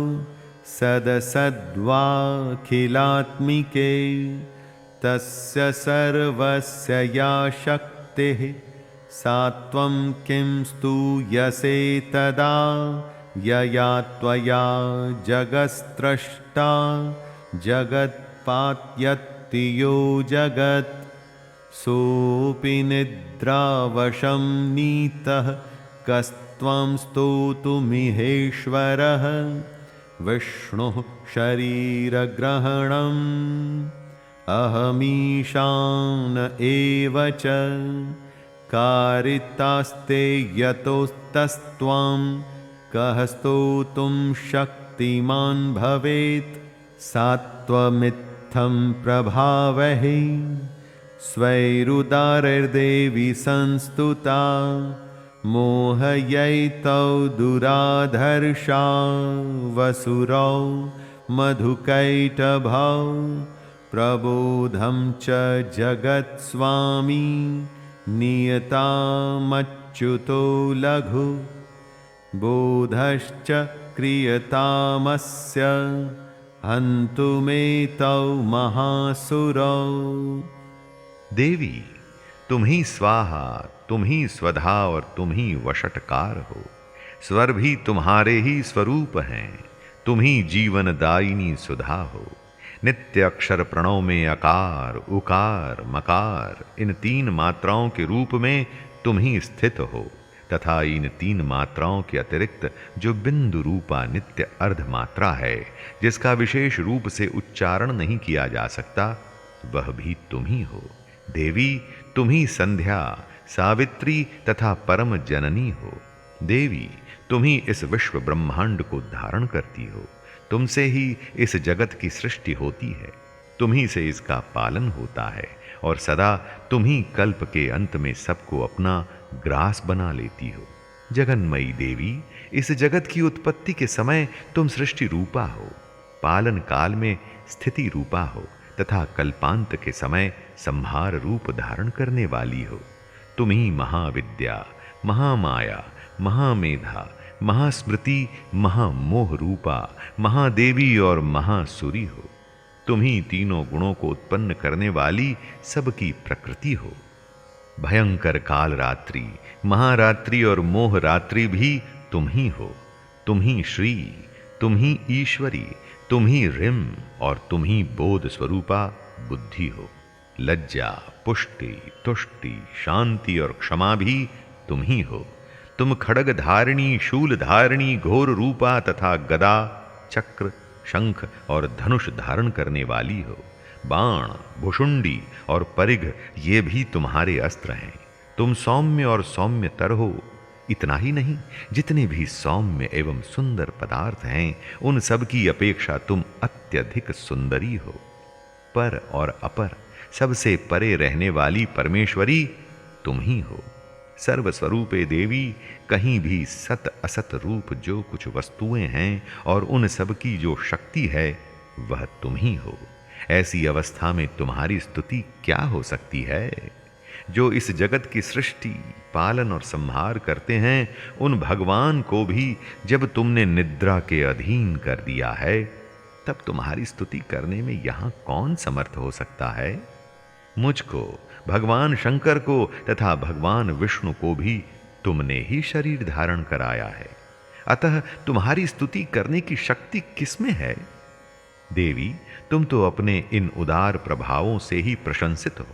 सदसद्वाखिलात्मिके तस्य सर्वस्य या शक्तिः सा त्वं किं स्तूयसे तदा यया त्वया जगत्स्रष्टा जगत्पात्यत्ति यो जगत् सोऽपि निद्रावशं नीतः कस्त्वं स्तोतुमिहेश्वरः विष्णुः शरीरग्रहणम् अहमीशान एव च कारितास्ते यतोस्तस्त्वां कः स्तोतुं शक्तिमान् भवेत् सात्वमित्थं प्रभावहि स्वैरुदारैर्देवी संस्तुता मोहयैतौ दुराधर्षा वसुरौ मधुकैटभौ प्रबोधं च जगत्स्वामी नियतामच्युतो लघु बोधश्च क्रियतामस्य हन्तुमेतौ महासुरौ। देवी, तुम ही स्वाहा, तुम ही स्वधा और तुम ही वषटकार हो। स्वर भी तुम्हारे ही स्वरूप हैं। तुम ही जीवनदायिनी सुधा हो। नित्य अक्षर प्रणव में अकार, उकार, मकार इन 3 मात्राओं के रूप में तुम ही स्थित हो तथा इन 3 मात्राओं के अतिरिक्त जो बिंदु रूपा नित्य अर्ध मात्रा है, जिसका विशेष रूप से उच्चारण नहीं किया जा सकता, वह भी तुम ही हो। देवी, तुम ही संध्या, सावित्री तथा परम जननी हो। देवी, तुम ही इस विश्व ब्रह्मांड को धारण करती हो। तुमसे ही इस जगत की सृष्टि होती है, तुम ही से इसका पालन होता है और सदा तुम ही कल्प के अंत में सबको अपना ग्रास बना लेती हो। जगन्मयी देवी, इस जगत की उत्पत्ति के समय तुम सृष्टि रूपा हो, पालन काल में स्थिति रूपा हो तथा कल्पांत के समय संहार रूप धारण करने वाली हो। तुम ही महाविद्या, महामाया, महामेधा, महास्मृति, महामोह रूपा, महादेवी और महासुरी हो। तुम ही तीनों गुणों को उत्पन्न करने वाली सबकी प्रकृति हो। भयंकर काल रात्रि, महारात्रि और मोह रात्रि भी तुम ही हो। तुम ही श्री, तुम ही ईश्वरी, तुम ही रिम और तुम ही बोध स्वरूपा बुद्धि हो। लज्जा, पुष्टि, तुष्टि, शांति और क्षमा भी तुम ही हो। तुम खड्ग धारिणी, शूल धारिणी, घोर रूपा तथा गदा, चक्र, शंख और धनुष धारण करने वाली हो। बाण, भुषुंडी और परिघ ये भी तुम्हारे अस्त्र हैं। तुम सौम्य और सौम्यतर हो। इतना ही नहीं, जितने भी सौम्य एवं सुंदर पदार्थ हैं उन सब की अपेक्षा तुम अत्यधिक सुंदरी हो। पर और अपर, सबसे परे रहने वाली परमेश्वरी तुम ही हो। सर्वस्वरूपे देवी, कहीं भी सत असत रूप जो कुछ वस्तुएं हैं और उन सब की जो शक्ति है वह तुम ही हो। ऐसी अवस्था में तुम्हारी स्तुति क्या हो सकती है? जो इस जगत की सृष्टि, पालन और संहार करते हैं उन भगवान को भी जब तुमने निद्रा के अधीन कर दिया है, तब तुम्हारी स्तुति करने में यहां कौन समर्थ हो सकता है? मुझको, भगवान शंकर को तथा भगवान विष्णु को भी तुमने ही शरीर धारण कराया है। अतः तुम्हारी स्तुति करने की शक्ति किसमें है? देवी, तुम तो अपने इन उदार प्रभावों से ही प्रशंसित हो।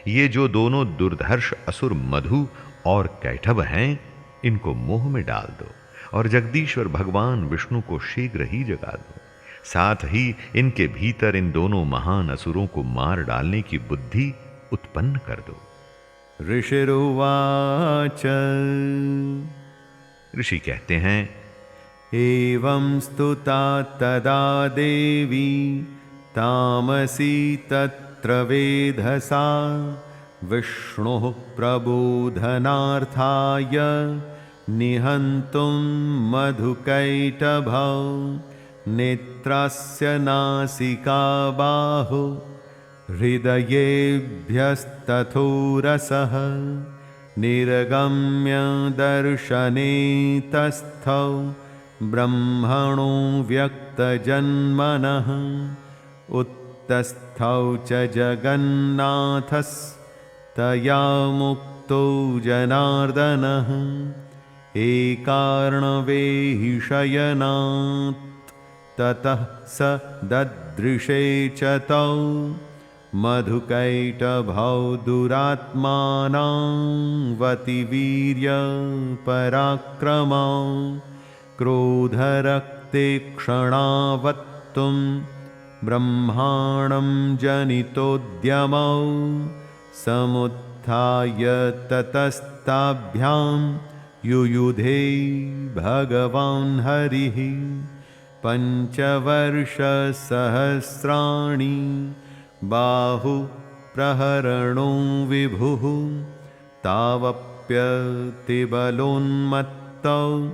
ये जो दोनों दुर्धर्ष असुर मधु और कैटभ हैं, इनको मोह में डाल दो और जगदीश्वर भगवान विष्णु को शीघ्र ही जगा दो। साथ ही इनके भीतर इन दोनों महान असुरों को मार डालने की बुद्धि उत्पन्न कर दो। ऋषिरुवाच ऋषि कहते हैं, एवं स्तुता तदा देवी तामसी तत्र वेधसा विष्णुः प्रबोधनार्थाय निहन्तुं मधुकैटभौ नेत्रस्य नासिका बाहु हृदयेभ्यस्तथोरसः निर्गम्य दर्शने तस्थौ ब्रह्मणो व्यक्तजन्मनः उत्तस्थौ च जगन्नाथस्तया मुक्तो जनार्दनः एकार्णवे शयनात् ततः स ददृशे च तौ मधुकैटभौ दुरात्मानां वतिवीर्य पराक्रमौ क्रोधरक्ते क्षणावत्तुं ब्रह्माणं जनितोद्यमौ समुत्थाय ततस्ताभ्यां युयुधे भगवान् हरिः पंचवर्षसहस्राणि बाहु प्रहरणो विभुः तावप्यतिबलोन्मत्तौ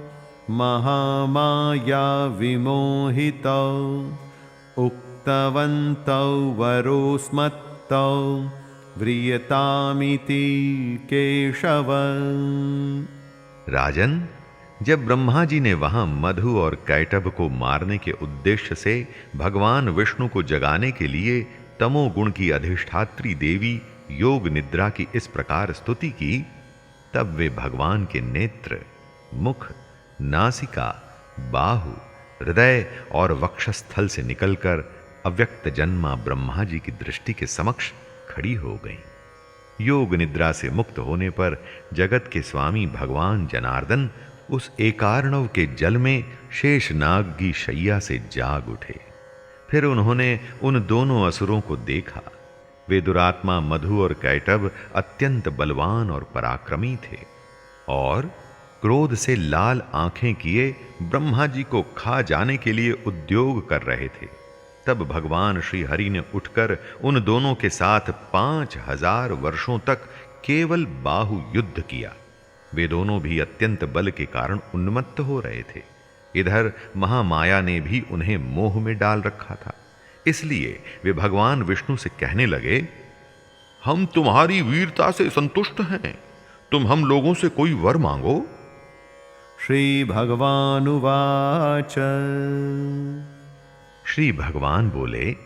महामाया विमोहितौ उक्तवन्तौ वरोस्मत्तौ व्रियतामिति केशव। राजन, जब ब्रह्मा जी ने वहां मधु और कैटभ को मारने के उद्देश्य से भगवान विष्णु को जगाने के लिए तमोगुण की अधिष्ठात्री देवी योग निद्रा की इस प्रकार स्तुति की, तब वे भगवान के नेत्र, मुख, नासिका, बाहु, हृदय और वक्षस्थल से निकलकर अव्यक्त जन्मा ब्रह्मा जी की दृष्टि के समक्ष खड़ी हो गईं। योग निद्रा से मुक्त होने पर जगत के स्वामी भगवान जनार्दन उस एकार्णव के जल में शेषनाग की शैया से जाग उठे। फिर उन्होंने उन दोनों असुरों को देखा। वे दुरात्मा मधु और कैटभ अत्यंत बलवान और पराक्रमी थे और क्रोध से लाल आंखें किए ब्रह्मा जी को खा जाने के लिए उद्योग कर रहे थे। तब भगवान श्री हरि ने उठकर उन दोनों के साथ 5000 वर्षों तक केवल बाहु युद्ध किया। वे दोनों भी अत्यंत बल के कारण उन्मत्त हो रहे थे। इधर महामाया ने भी उन्हें मोह में डाल रखा था। इसलिए वे भगवान विष्णु से कहने लगे, हम तुम्हारी वीरता से संतुष्ट हैं। तुम हम लोगों से कोई वर मांगो। श्रीभगवानुवाच श्री भगवान बोले,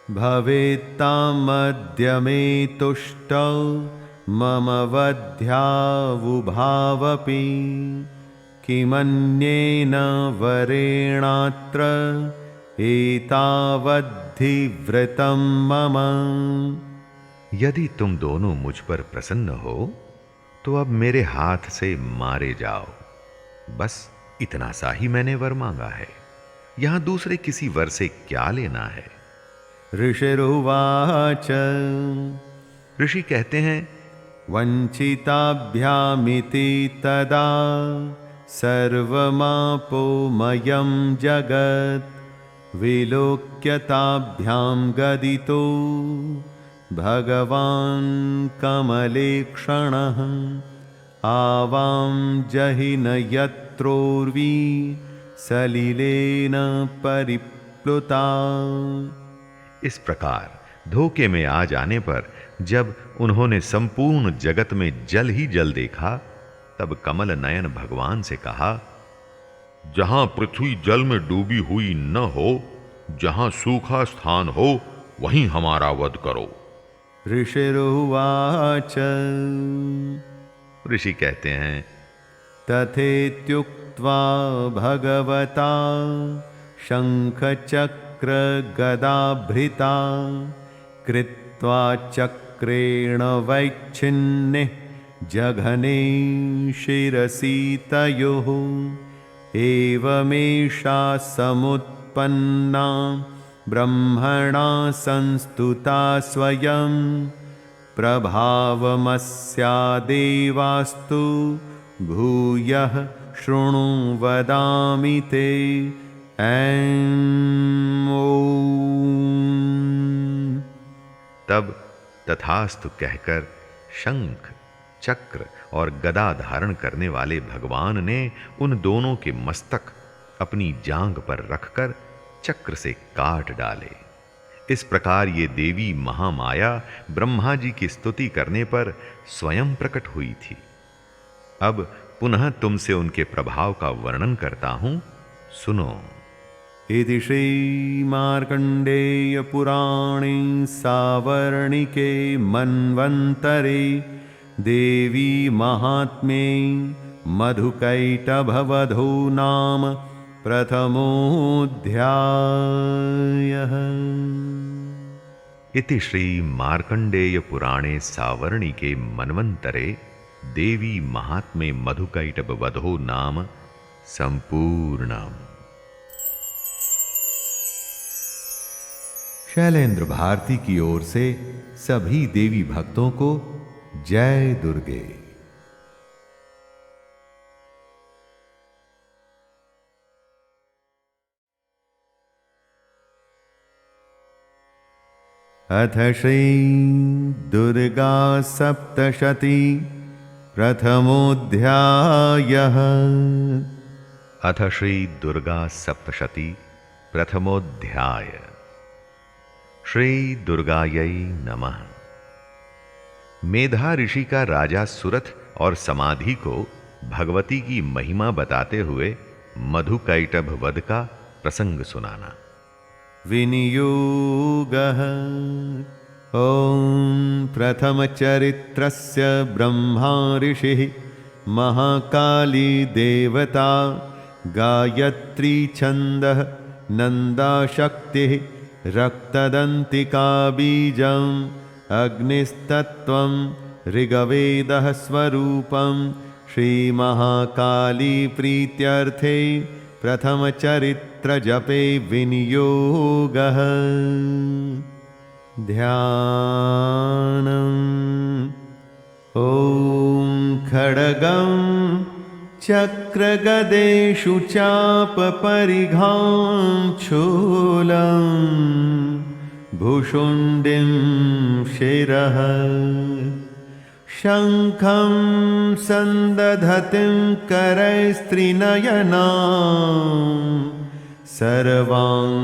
भवेत्तामद्य मे तुष्टौ मम वध्यावुभावपि किमन्येन वरेणात्र एतावद्धिव्रतं मम। यदि तुम दोनों मुझ पर प्रसन्न हो तो अब मेरे हाथ से मारे जाओ। बस इतना सा ही मैंने वर मांगा है, यहां दूसरे किसी वर से क्या लेना है। ऋषिरुवाच ऋषि कहते हैं, वञ्चिताभ्यामिति तदा सर्वमापोमयं जगत् विलोक्यताभ्यां गदितो भगवान् कमलेक्षणः आवां जहिन यत्रोर्वी सलिलेन परिप्लुता। इस प्रकार धोखे में आ जाने पर जब उन्होंने संपूर्ण जगत में जल ही जल देखा, तब कमल नयन भगवान से कहा, जहां पृथ्वी जल में डूबी हुई न हो, जहां सूखा स्थान हो, वहीं हमारा वध करो। ऋषिरुवाच ऋषि कहते हैं, तथेत्युक्त्वा भगवता शङ्खचक्रगदाभृता कृत्वा चक्रेण वैच्छिन्ने जघने शिरसि तयोः एवमेषा समुत्पन्ना ब्रह्मणा संस्तुता स्वयं प्रभावमस्या देवास्तु भूयः शृणु वदामि ते। तब तथास्तु कहकर शंख, चक्र और गदा धारण करने वाले भगवान ने उन दोनों के मस्तक अपनी जांघ पर रखकर चक्र से काट डाले। इस प्रकार ये देवी महामाया ब्रह्मा जी की स्तुति करने पर स्वयं प्रकट हुई थी। अब पुनः तुमसे उनके प्रभाव का वर्णन करता हूं, सुनो। इति श्रीमार्कण्डेय पुराणे सावर्णिके मन्वन्तरे देवी महात्म्ये मधुकैटभवधो नाम प्रथमोऽध्यायः। इति श्री मार्कण्डेय पुराणे सावर्णिके मन्वन्तरे देवी महात्म्ये मधुकैटभवधो नाम संपूर्णम्। शैलेंद्र भारती की ओर से सभी देवी भक्तों को जय दुर्गे। अथ श्री दुर्गा सप्तशती प्रथमोऽध्यायः। अथ श्री दुर्गा सप्तशती प्रथमोऽध्याय। श्री दुर्गायै नमः। मेधा ऋषि का राजा सुरथ और समाधि को भगवती की महिमा बताते हुए मधुकैटभ वध का प्रसंग सुनाना। विनियोगः। ॐ प्रथमचरित्रस्य ब्रह्मा ऋषिः महाकाली देवता गायत्री छन्दः नन्दाशक्तिः रक्तदन्तिका बीजम् अग्निस्तत्त्वं ऋग्वेदः स्वरूपं श्रीमहाकाली प्रीत्यर्थे प्रथमचरित्रजपे विनियोगः। ध्यानम्। ॐ खड्गं चक्रगदेषु चापपरिघां शूलं भुशुण्डिं शिरः शङ्खं सन्दधतिं करैस्त्रिनयनां सर्वाङ्गभूषावृताम्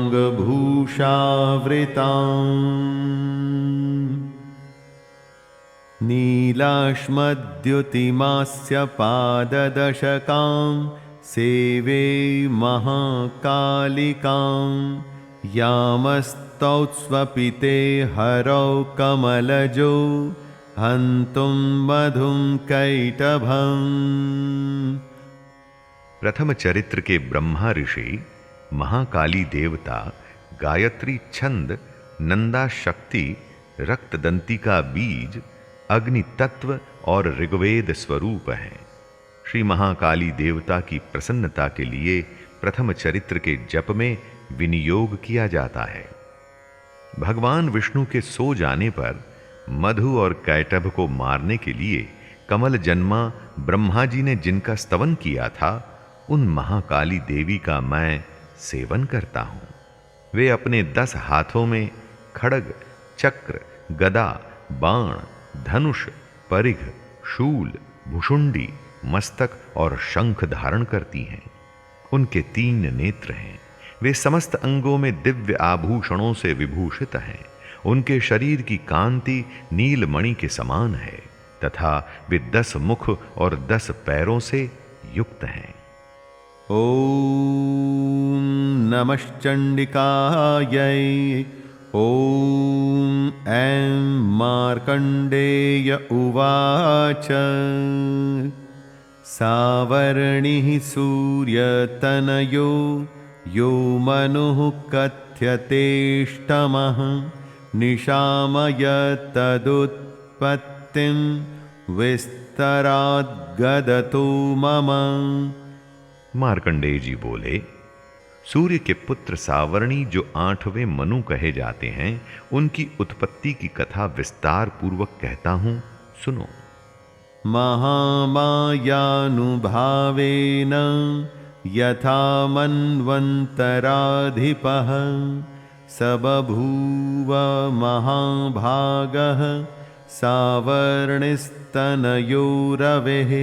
नीलाश्मद्युतिमास्य पाददशकां सेवे महाकालिकां यामस्तौत्स्वपिते हरौ कमलजो हन्तुं मधुं कैटभम्। प्रथम चरित्र के ब्रह्मा ऋषि, महाकाली देवता, गायत्री छंद, नंदा शक्ति, रक्तदंती का बीज, अग्नि तत्व और ऋग्वेद स्वरूप हैं। श्री महाकाली देवता की प्रसन्नता के लिए प्रथम चरित्र के जप में विनियोग किया जाता है। भगवान विष्णु के सो जाने पर मधु और कैटभ को मारने के लिए कमल जन्मा ब्रह्मा जी ने जिनका स्तवन किया था, उन महाकाली देवी का मैं सेवन करता हूं। वे अपने 10 हाथों में खड्ग, चक्र, गदा, बाण, धनुष, परिघ, शूल, भुषुंडी, मस्तक और शंख धारण करती हैं। उनके 3 नेत्र हैं। वे समस्त अंगों में दिव्य आभूषणों से विभूषित हैं। उनके शरीर की कांति नीलमणि के समान है तथा वे 10 मुख और 10 पैरों से युक्त हैं। ॐ नमश्चण्डिकायै। ॐ ऐं मार्कण्डेय उवाच। सावर्णिः सूर्यतनयो यो मनुः कथ्यतेष्टमः निशामय तदुत्पत्तिं विस्तराद्गदतो मम। मार्कंडेय जी बोले, सूर्य के पुत्र सावर्णी जो 8वें मनु कहे जाते हैं, उनकी उत्पत्ति की कथा विस्तार पूर्वक कहता हूं, सुनो। महामायानुभावेन यथा मन्वन्तराधिपः स बभूव महाभागः सावर्णिस्तनयो रवेः।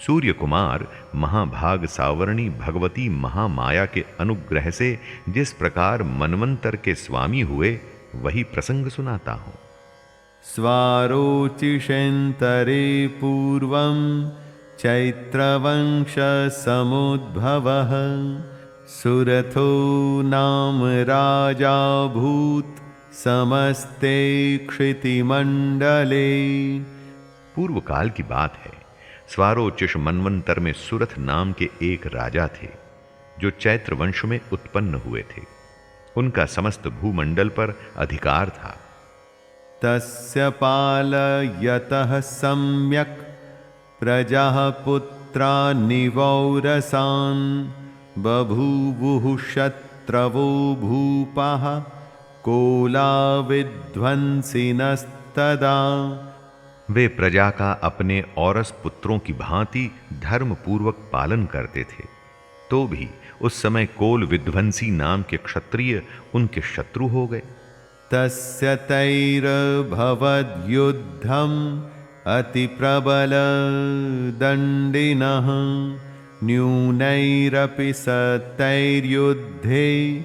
सूर्य कुमार महाभाग सावर्णी भगवती महामाया के अनुग्रह से जिस प्रकार मनवंतर के स्वामी हुए, वही प्रसंग सुनाता हूं। स्वारोचिषेन्तरे पूर्वं चैत्रवंश समुद्भवः सुरथो नाम राजा भूत समस्ते क्षितिमंडले। पूर्व काल की बात है। स्वारोचिष मनवंतर में सुरथ नाम के एक राजा थे, जो चैत्र वंश में उत्पन्न हुए थे। उनका समस्त भूमंडल पर अधिकार था। तस्य पालयतः सम्यक् प्रजाः पुत्रा निवौरसान् बभूवुः शत्रवो भूपाः कोलाविध्वंसिनस्तदा। वे प्रजा का अपने औरस पुत्रों की भांति धर्म पूर्वक पालन करते थे। तो भी उस समय कोल विध्वंसी नाम के क्षत्रिय उनके शत्रु हो गए। तस्य तैरभवद्युद्धम् अति प्रबल दंडिनः न्यूनैरपि सतैर्युद्धे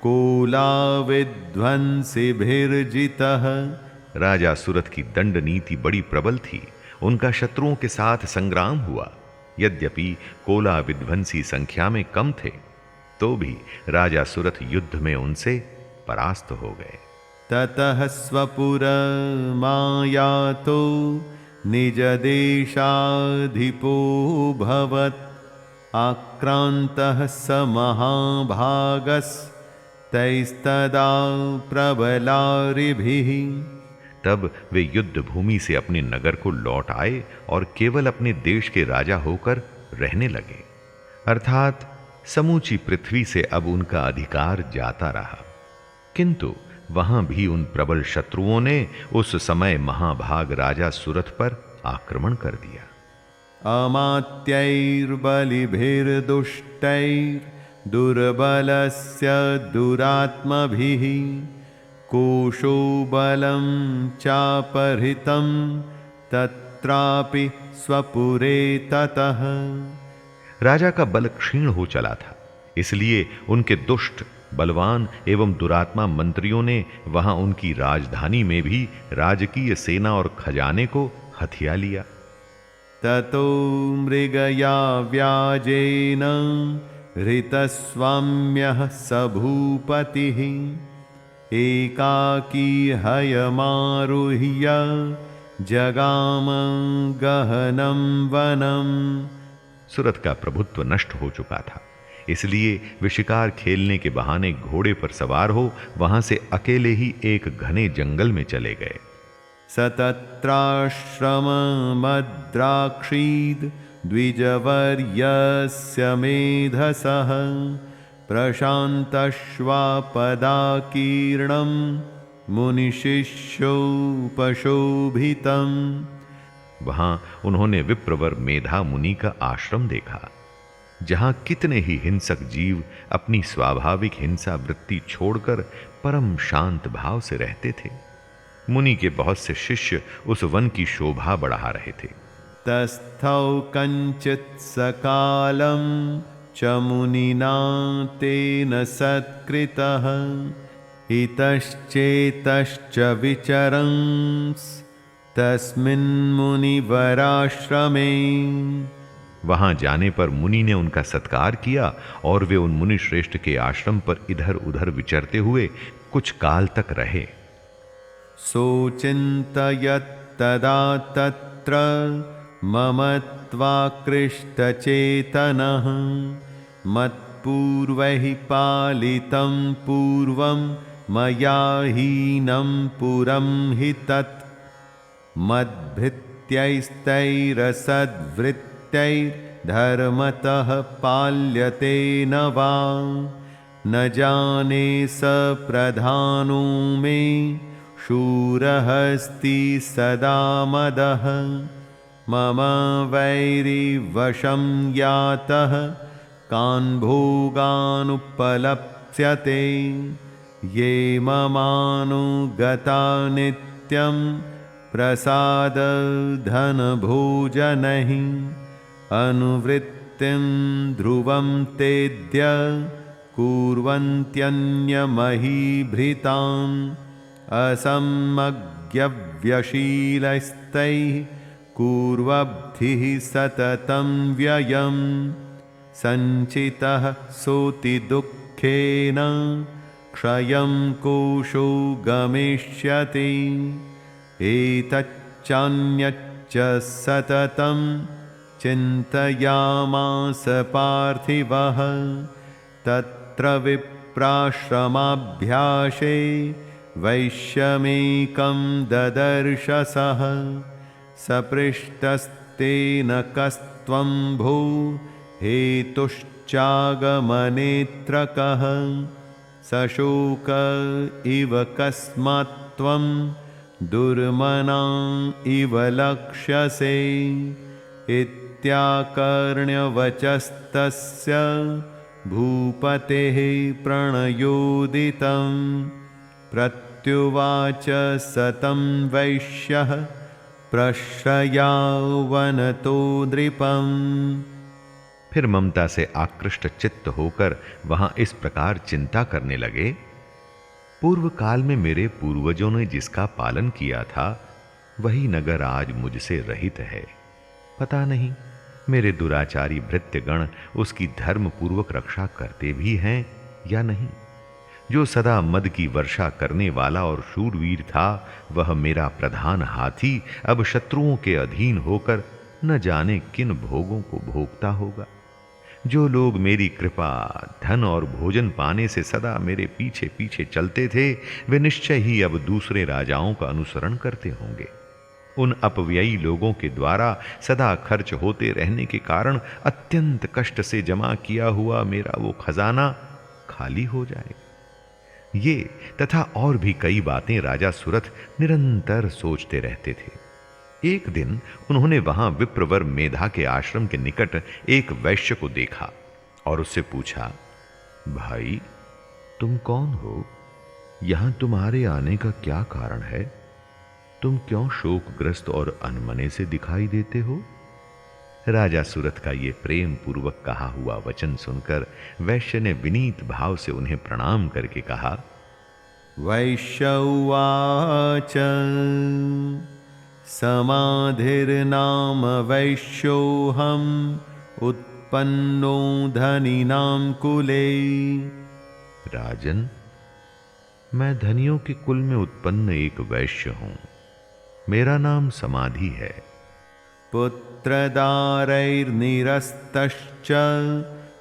कोलाविध्वंसिभिर्जितः। राजा सुरथ की दंड नीति बड़ी प्रबल थी। उनका शत्रुओं के साथ संग्राम हुआ। यद्यपि कोला विध्वंसी संख्या में कम थे, तो भी राजा सुरथ युद्ध में उनसे परास्त हो गए। ततः स्वपुरमायातो निज देशाधिपो भवत् आक्रान्तः स महाभागस्तैस्तदा प्रबलारिभिः। तब वे युद्ध भूमि से अपने नगर को लौट आए और केवल अपने देश के राजा होकर रहने लगे। अर्थात समूची पृथ्वी से अब उनका अधिकार जाता रहा। किंतु वहां भी उन प्रबल शत्रुओं ने उस समय महाभाग राजा सुरथ पर आक्रमण कर दिया। अमात्यैर्बलिभिर्दुष्टैर्दुर्बलस्य दुरात्मभिः कोशो बलं चापहृतं तत्रापि स्वपुरे ततः। राजा का बल क्षीण हो चला था, इसलिए उनके दुष्ट, बलवान एवं दुरात्मा मंत्रियों ने वहां उनकी राजधानी में भी राजकीय सेना और खजाने को हथिया लिया। ततो मृगया व्याजेन हृतस्वाम्यः स भूपतिः एकाकी हयमारुह्य जगाम गहनं वनम। सुरथ का प्रभुत्व नष्ट हो चुका था, इसलिए वे शिकार खेलने के बहाने घोड़े पर सवार हो वहां से अकेले ही एक घने जंगल में चले गए। सतत्राश्रममद्राक्षीद् द्विजवर्यस्य मेधसः प्रशान्तश्वापदाकीर्णं मुनिशिष्योपशोभितम्। वहां उन्होंने विप्रवर मेधा मुनि का आश्रम देखा, जहां कितने ही हिंसक जीव अपनी स्वाभाविक हिंसा वृत्ति छोड़कर परम शांत भाव से रहते थे। मुनि के बहुत से शिष्य उस वन की शोभा बढ़ा रहे थे। तस्थौ कञ्चित् सकालं च मुनिना तेन सत्कृतः इतश्चेतश्च विचरन्स् तस्मिन् मुनिवराश्रमे। वहां जाने पर मुनि ने उनका सत्कार किया और वे उन मुनि श्रेष्ठ के आश्रम पर इधर उधर विचरते हुए कुछ काल तक रहे। सोचिन्तयत् तदा तत्र ममत्वाकृष्टचेतनः मत्पूर्वैः पालितं पूर्वं मया हीनं पुरं हि तत् मद्भृत्यैस्तैरसद्वृत्तैर्धर्मतः पाल्यते न वा न जाने स प्रधानो मे शूरहस्ति सदा मदः मम वैरिवशं यातः कान् भोगानुपलप्स्यते ये ममानुगता नित्यं प्रसादधनभोजनैः अनुवृत्तिं ध्रुवं तेद्य कुर्वन्त्यन्यमहीभृताम् असम्मग्यव्यशीलस्तैः कुर्वब्धिः सततं व्ययम् सञ्चितः सोति दुःखेन क्षयं कोशो गमिष्यति एतच्चान्यच्च सततं चिन्तयामास पार्थिवः तत्र विप्राश्रमाभ्यासे वैश्यमेकं ददर्श सः सपृष्टस्तेन कस्त्वं भो हेतुश्चागमनेऽत्र कः सशोक इव कस्मात् त्वं दुर्मना इव लक्ष्यसे इत्याकर्ण्यवचस्तस्य भूपतेः प्रणयोदितं प्रत्युवाच सतं वैश्यः प्रश्रयावनतो नृपम्। फिर ममता से आकृष्ट चित्त होकर वहां इस प्रकार चिंता करने लगे, पूर्व काल में मेरे पूर्वजों ने जिसका पालन किया था वही नगर आज मुझसे रहित है। पता नहीं मेरे दुराचारी भृत्यगण उसकी धर्म पूर्वक रक्षा करते भी हैं या नहीं। जो सदा मद की वर्षा करने वाला और शूरवीर था, वह मेरा प्रधान हाथी अब शत्रुओं के अधीन होकर न जाने किन भोगों को भोगता होगा। जो लोग मेरी कृपा, धन और भोजन पाने से सदा मेरे पीछे पीछे चलते थे, वे निश्चय ही अब दूसरे राजाओं का अनुसरण करते होंगे। उन अपव्ययी लोगों के द्वारा सदा खर्च होते रहने के कारण अत्यंत कष्ट से जमा किया हुआ मेरा वो खजाना खाली हो जाएगा। ये तथा और भी कई बातें राजा सुरथ निरंतर सोचते रहते थे। एक दिन उन्होंने वहां विप्रवर मेधा के आश्रम के निकट एक वैश्य को देखा और उससे पूछा, भाई तुम कौन हो? यहां तुम्हारे आने का क्या कारण है? तुम क्यों शोकग्रस्त और अनमने से दिखाई देते हो? राजा सुरथ का ये प्रेम पूर्वक कहा हुआ वचन सुनकर वैश्य ने विनीत भाव से उन्हें प्रणाम करके कहा, वैश्य उवाच समाधिर्नाम वैश्योऽहम् उत्पन्नो धनिनां कुले। राजन, मैं धनियों के कुल में उत्पन्न एक वैश्य हूं। मेरा नाम समाधि है। पुत्रदारैर्निरस्तश्च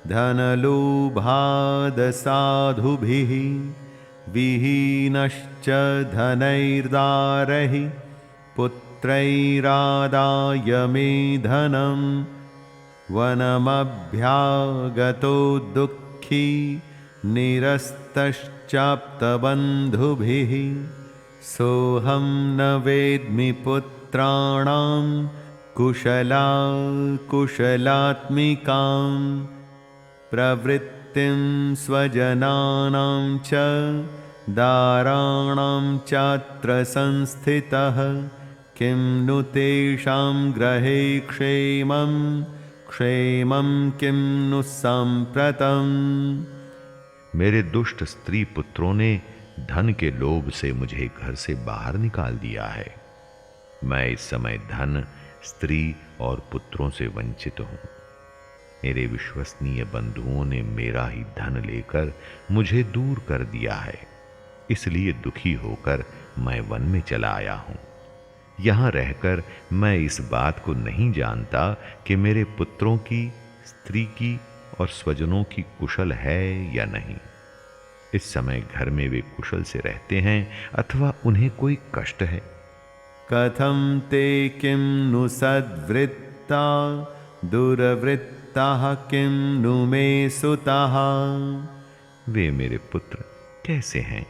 धनलोभादसाधुभिः विहीनश्च धनैर्दारैः पुत्रैरादाय मे धनम् वनमभ्यागतो दुःखी निरस्तश्चाप्तबन्धुभिः सोऽहं न वेद्मि पुत्राणां कुशलात्मिकां प्रवृत्तिं स्वजनानां च दाराणां चात्र संस्थितः किं नु तेषां ग्रहे क्षेमं किं नु साम्प्रतम्। मेरे दुष्ट स्त्री पुत्रों ने धन के लोभ से मुझे घर से बाहर निकाल दिया है। मैं इस समय धन, स्त्री और पुत्रों से वंचित हूं। मेरे विश्वसनीय बंधुओं ने मेरा ही धन लेकर मुझे दूर कर दिया है। इसलिए दुखी होकर मैं वन में चला आया हूं। यहां रहकर मैं इस बात को नहीं जानता कि मेरे पुत्रों की, स्त्री की और स्वजनों की कुशल है या नहीं। इस समय घर में वे कुशल से रहते हैं अथवा उन्हें कोई कष्ट है। कथं ते किं नु सद्वृत्ता दुर्वृत्ताः किं नु मे सुताः। वे मेरे पुत्र कैसे हैं?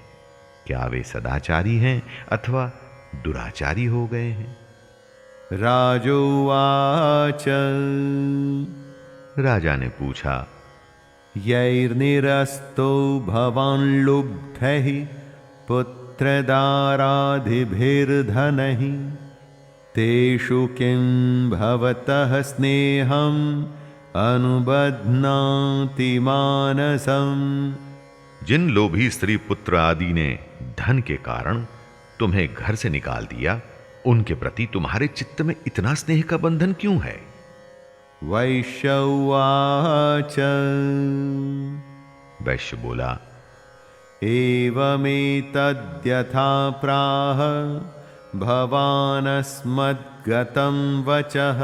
क्या वे सदाचारी हैं अथवा दुराचारी हो गए हैं? राजोवाच राजा ने पूछा, यैर्निरस्तो भवान् लुब्धैः पुत्रदारादिभिर्धनैः तेषु किं भवतः स्नेहम् अनुबध्नाति मानसम्। जिन लोभी स्त्री पुत्र आदि ने धन के कारण तुम्हें घर से निकाल दिया, उनके प्रति तुम्हारे चित्त में इतना स्नेह का बंधन क्यों है? वैश्य उवाच वैश्य बोला, एवमेतद्यथा प्राह भवानस्मद्गतं वचः।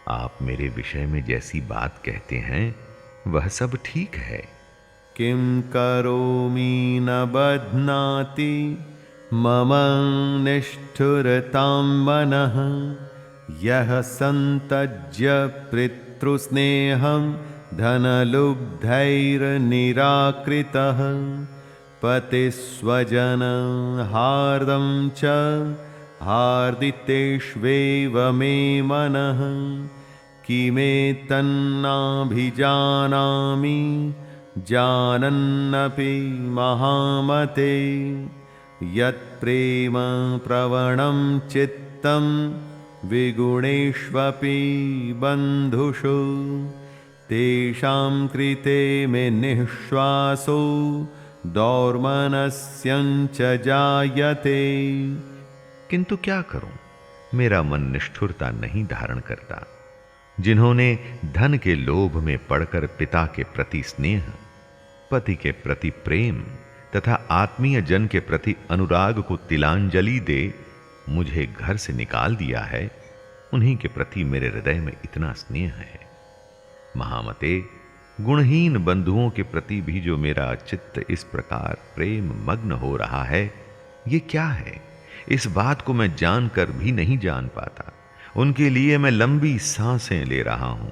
आप मेरे विषय में जैसी बात कहते हैं वह सब ठीक है। किं करोमि न बध्नाति मम निष्ठुरतां मनः यः सन्तज्य पितृस्नेहं धनलुब्धैर्निराकृतः पतिस्वजन हार्दं च हार्दितेष्वेव मे मनः किमेतन्नाभिजानामि जानन्नपि महामते यत्प्रेम प्रवणं चित्तं विगुणेष्वपि बन्धुषु तेषां कृते मे निःश्वासो दौर्मनस्यञ्च जायते। किंतु क्या करूं, मेरा मन निष्ठुरता नहीं धारण करता। जिन्होंने धन के लोभ में पड़कर पिता के प्रति स्नेह, पति के प्रति प्रेम तथा आत्मीय जन के प्रति अनुराग को तिलांजलि दे मुझे घर से निकाल दिया है, उन्हीं के प्रति मेरे हृदय में इतना स्नेह है। महामते, गुणहीन बंधुओं के प्रति भी जो मेरा चित्त इस प्रकार प्रेम मग्न हो रहा है, ये क्या है? इस बात को मैं जानकर भी नहीं जान पाता। उनके लिए मैं लंबी सांसें ले रहा हूं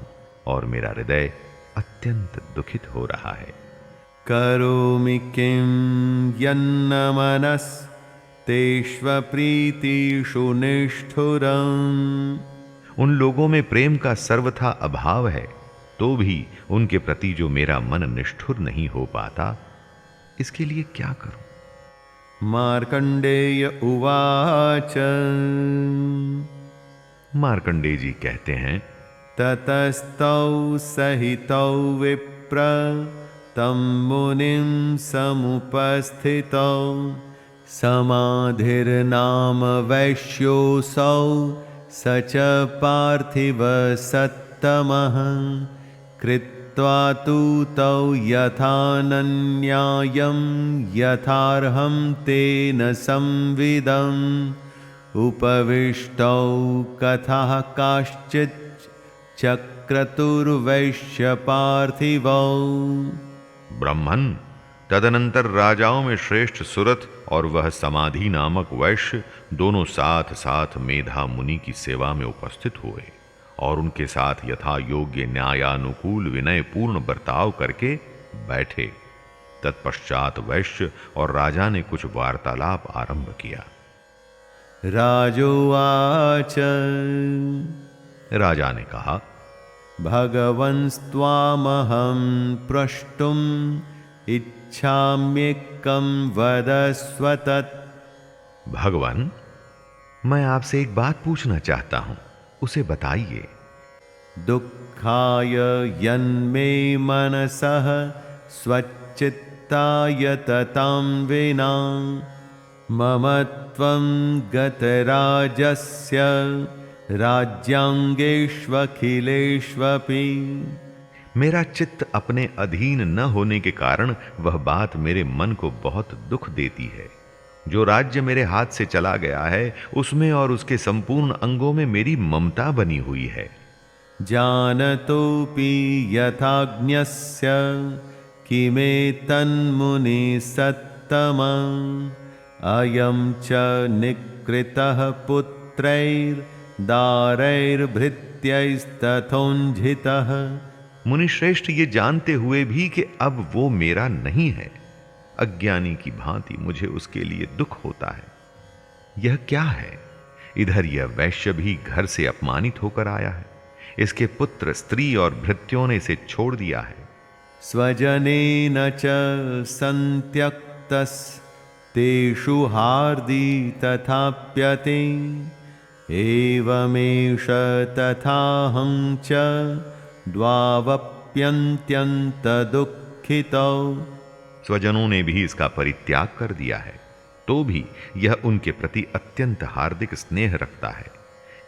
और मेरा हृदय अत्यंत दुखित हो रहा है। करोमि किं यन्न मनस्तेष्वप्रीतिषु निष्ठुरम्। उन लोगों में प्रेम का सर्वथा अभाव है, तो भी उनके प्रति जो मेरा मन निष्ठुर नहीं हो पाता, इसके लिए क्या करूं? मार्कंडेय उवाच मार्कंडेय जी कहते हैं, ततस्तौ सहितौ विप्र तं मुनिं समुपस्थितौ समाधिर्नाम वैश्योऽसौ स च पार्थिवसत्तमः कृत्वा तु तौ यथानन्यायं यथार्हं तेन संविदम् उपविष्टौ कथाः काश्चित् चक्रतुर्वैश्यपार्थिवौ। ब्राह्मण, तदनंतर राजाओं में श्रेष्ठ सुरथ और वह समाधि नामक वैश्य दोनों साथ साथ मेधा मुनि की सेवा में उपस्थित हुए और उनके साथ यथा योग्य न्यायानुकूल विनय पूर्ण बर्ताव करके बैठे। तत्पश्चात वैश्य और राजा ने कुछ वार्तालाप आरंभ किया। राजोवाच राजा ने कहा, भगवन्स्त्वामहं प्रष्टुम् इच्छाम्येकं वदस्व तत्। भगवान, मैं आपसे एक बात पूछना चाहता हूं, उसे बताइए। दुःखाय यन्मे मनसः स्वच्चित्ताय ततां विना मम त्वं गतराजस्य राज्यांगेष्वखिलेष्वपि। मेरा चित्त अपने अधीन न होने के कारण वह बात मेरे मन को बहुत दुख देती है। जो राज्य मेरे हाथ से चला गया है उसमें और उसके संपूर्ण अंगों में मेरी ममता बनी हुई है। जानतोऽपि यथाज्ञस्य किमेतन्मुनि सत्तमं अयं च निकृतः पुत्रैर्दारैर्भृत्यैस्तथोञ्झितः। मुनिश्रेष्ठ ये जानते हुए भी कि अब वो मेरा नहीं है, अज्ञानी की भांति मुझे उसके लिए दुख होता है। यह क्या है? इधर यह वैश्य भी घर से अपमानित होकर आया है, इसके पुत्र स्त्री और भृत्यों ने इसे छोड़ दिया है। स्वजनेन च सन्त्यक्तस् तेषु हार्दी तथाप्यते एवमेष तथाहं च द्वावप्यन्त्यन्तदुःखितौ। स्वजनों ने भी इसका परित्याग कर दिया है, तो भी यह उनके प्रति अत्यंत हार्दिक स्नेह रखता है।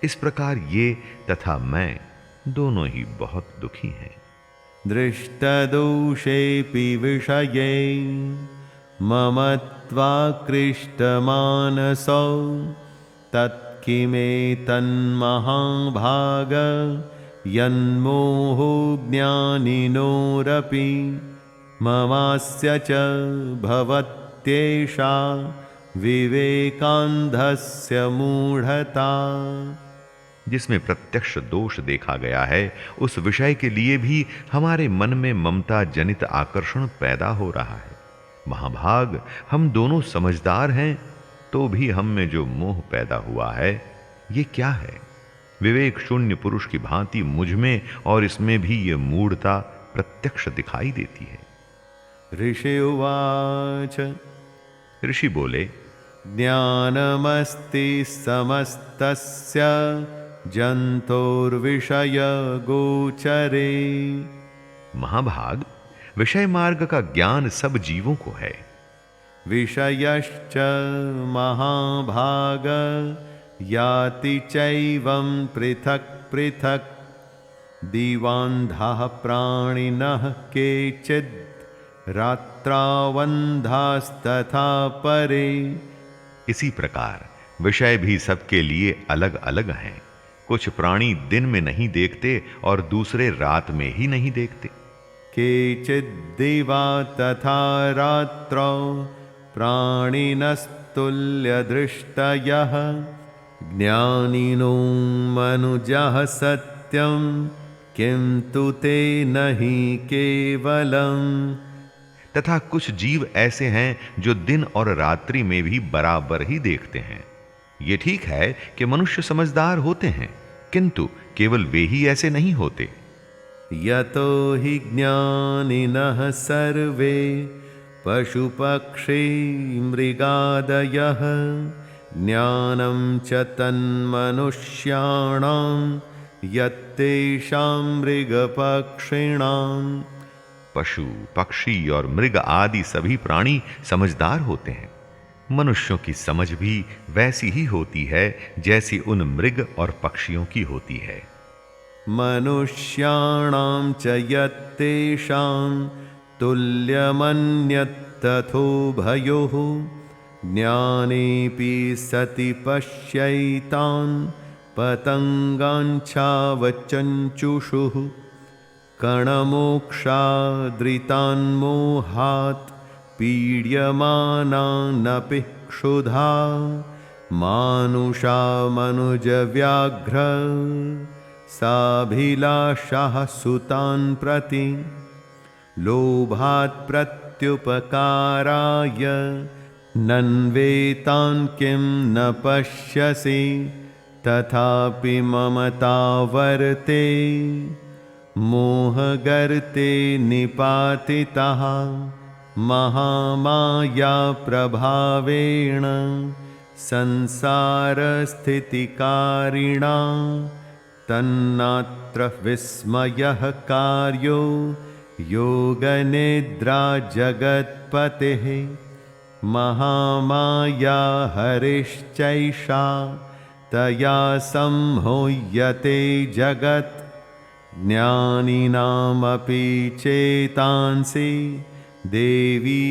इस प्रकार ये तथा मैं दोनों ही बहुत दुखी हैं। दृष्टदोषेऽपि विषये मम त्वाकृष्टमानसौ तत्किमेतन्महाभाग यन्मोहो ज्ञानिनोरपि ममास्य च भवत्येषा विवेकान्धस्य मूढ़ता। जिसमें प्रत्यक्ष दोष देखा गया है उस विषय के लिए भी हमारे मन में ममता जनित आकर्षण पैदा हो रहा है। महाभाग, हम दोनों समझदार हैं, तो भी हम में जो मोह पैदा हुआ है ये क्या है? विवेक शून्य पुरुष की भांति मुझ में और इसमें भी ये मूढ़ता प्रत्यक्ष दिखाई देती है। ऋषिउवाच ऋषि बोले, ज्ञानमस्ति समस्तस्य जन्तोर्विषय गोचरे। महाभाग, विषय मार्ग का ज्ञान सब जीवों को है। विषयश्च महाभाग याति चैवं पृथक् पृथक् दिवान्धाः प्राणिनः केचिद् रात्रावन्धास्तथा परे। इसी प्रकार विषय भी सबके लिए अलग अलग हैं। कुछ प्राणी दिन में नहीं देखते और दूसरे रात में ही नहीं देखते। केचिद्दिवा तथा रात्रौ प्राणिनस्तुल्यदृष्टयः ज्ञानिनो मनुजः सत्यं किन्तु ते नहि केवलम्। तथा कुछ जीव ऐसे हैं जो दिन और रात्रि में भी बराबर ही देखते हैं। ये ठीक है कि मनुष्य समझदार होते हैं, किंतु केवल वे ही ऐसे नहीं होते। यतो हि ज्ञानिनः सर्वे पशुपक्षी मृगादयः ज्ञानं च तन्मनुष्याणां यत्तेषां मृगपक्षिणां। पशु, पक्षी और मृग आदि सभी प्राणी समझदार होते हैं। मनुष्यों की समझ भी वैसी ही होती है जैसी उन मृग और पक्षियों की होती है। मनुष्याणां च यत्तेषां तुल्यमन्यत्तथोभयोः ज्ञानेऽपि सति पश्यैतान् पतङ्गाञ्छावचञ्चुषुः कणमोक्षादृतान्मोहात् पीड्यमानानपि क्षुधा मानुषा मनुजव्याघ्र साभिलाषाः सुतान् प्रति लोभात् प्रत्युपकाराय नन्वेतान् किं न पश्यसि तथापि ममतावर्ते मोहगर्ते निपातितः महामाया प्रभावेण संसारस्थितिकारिणा तन्नात्र विस्मयः कार्यो योगनिद्रा जगत्पतेः महामाया हरिश्चैषा तया संहोयते जगत् ज्ञानिनामपि चेतांसि देवी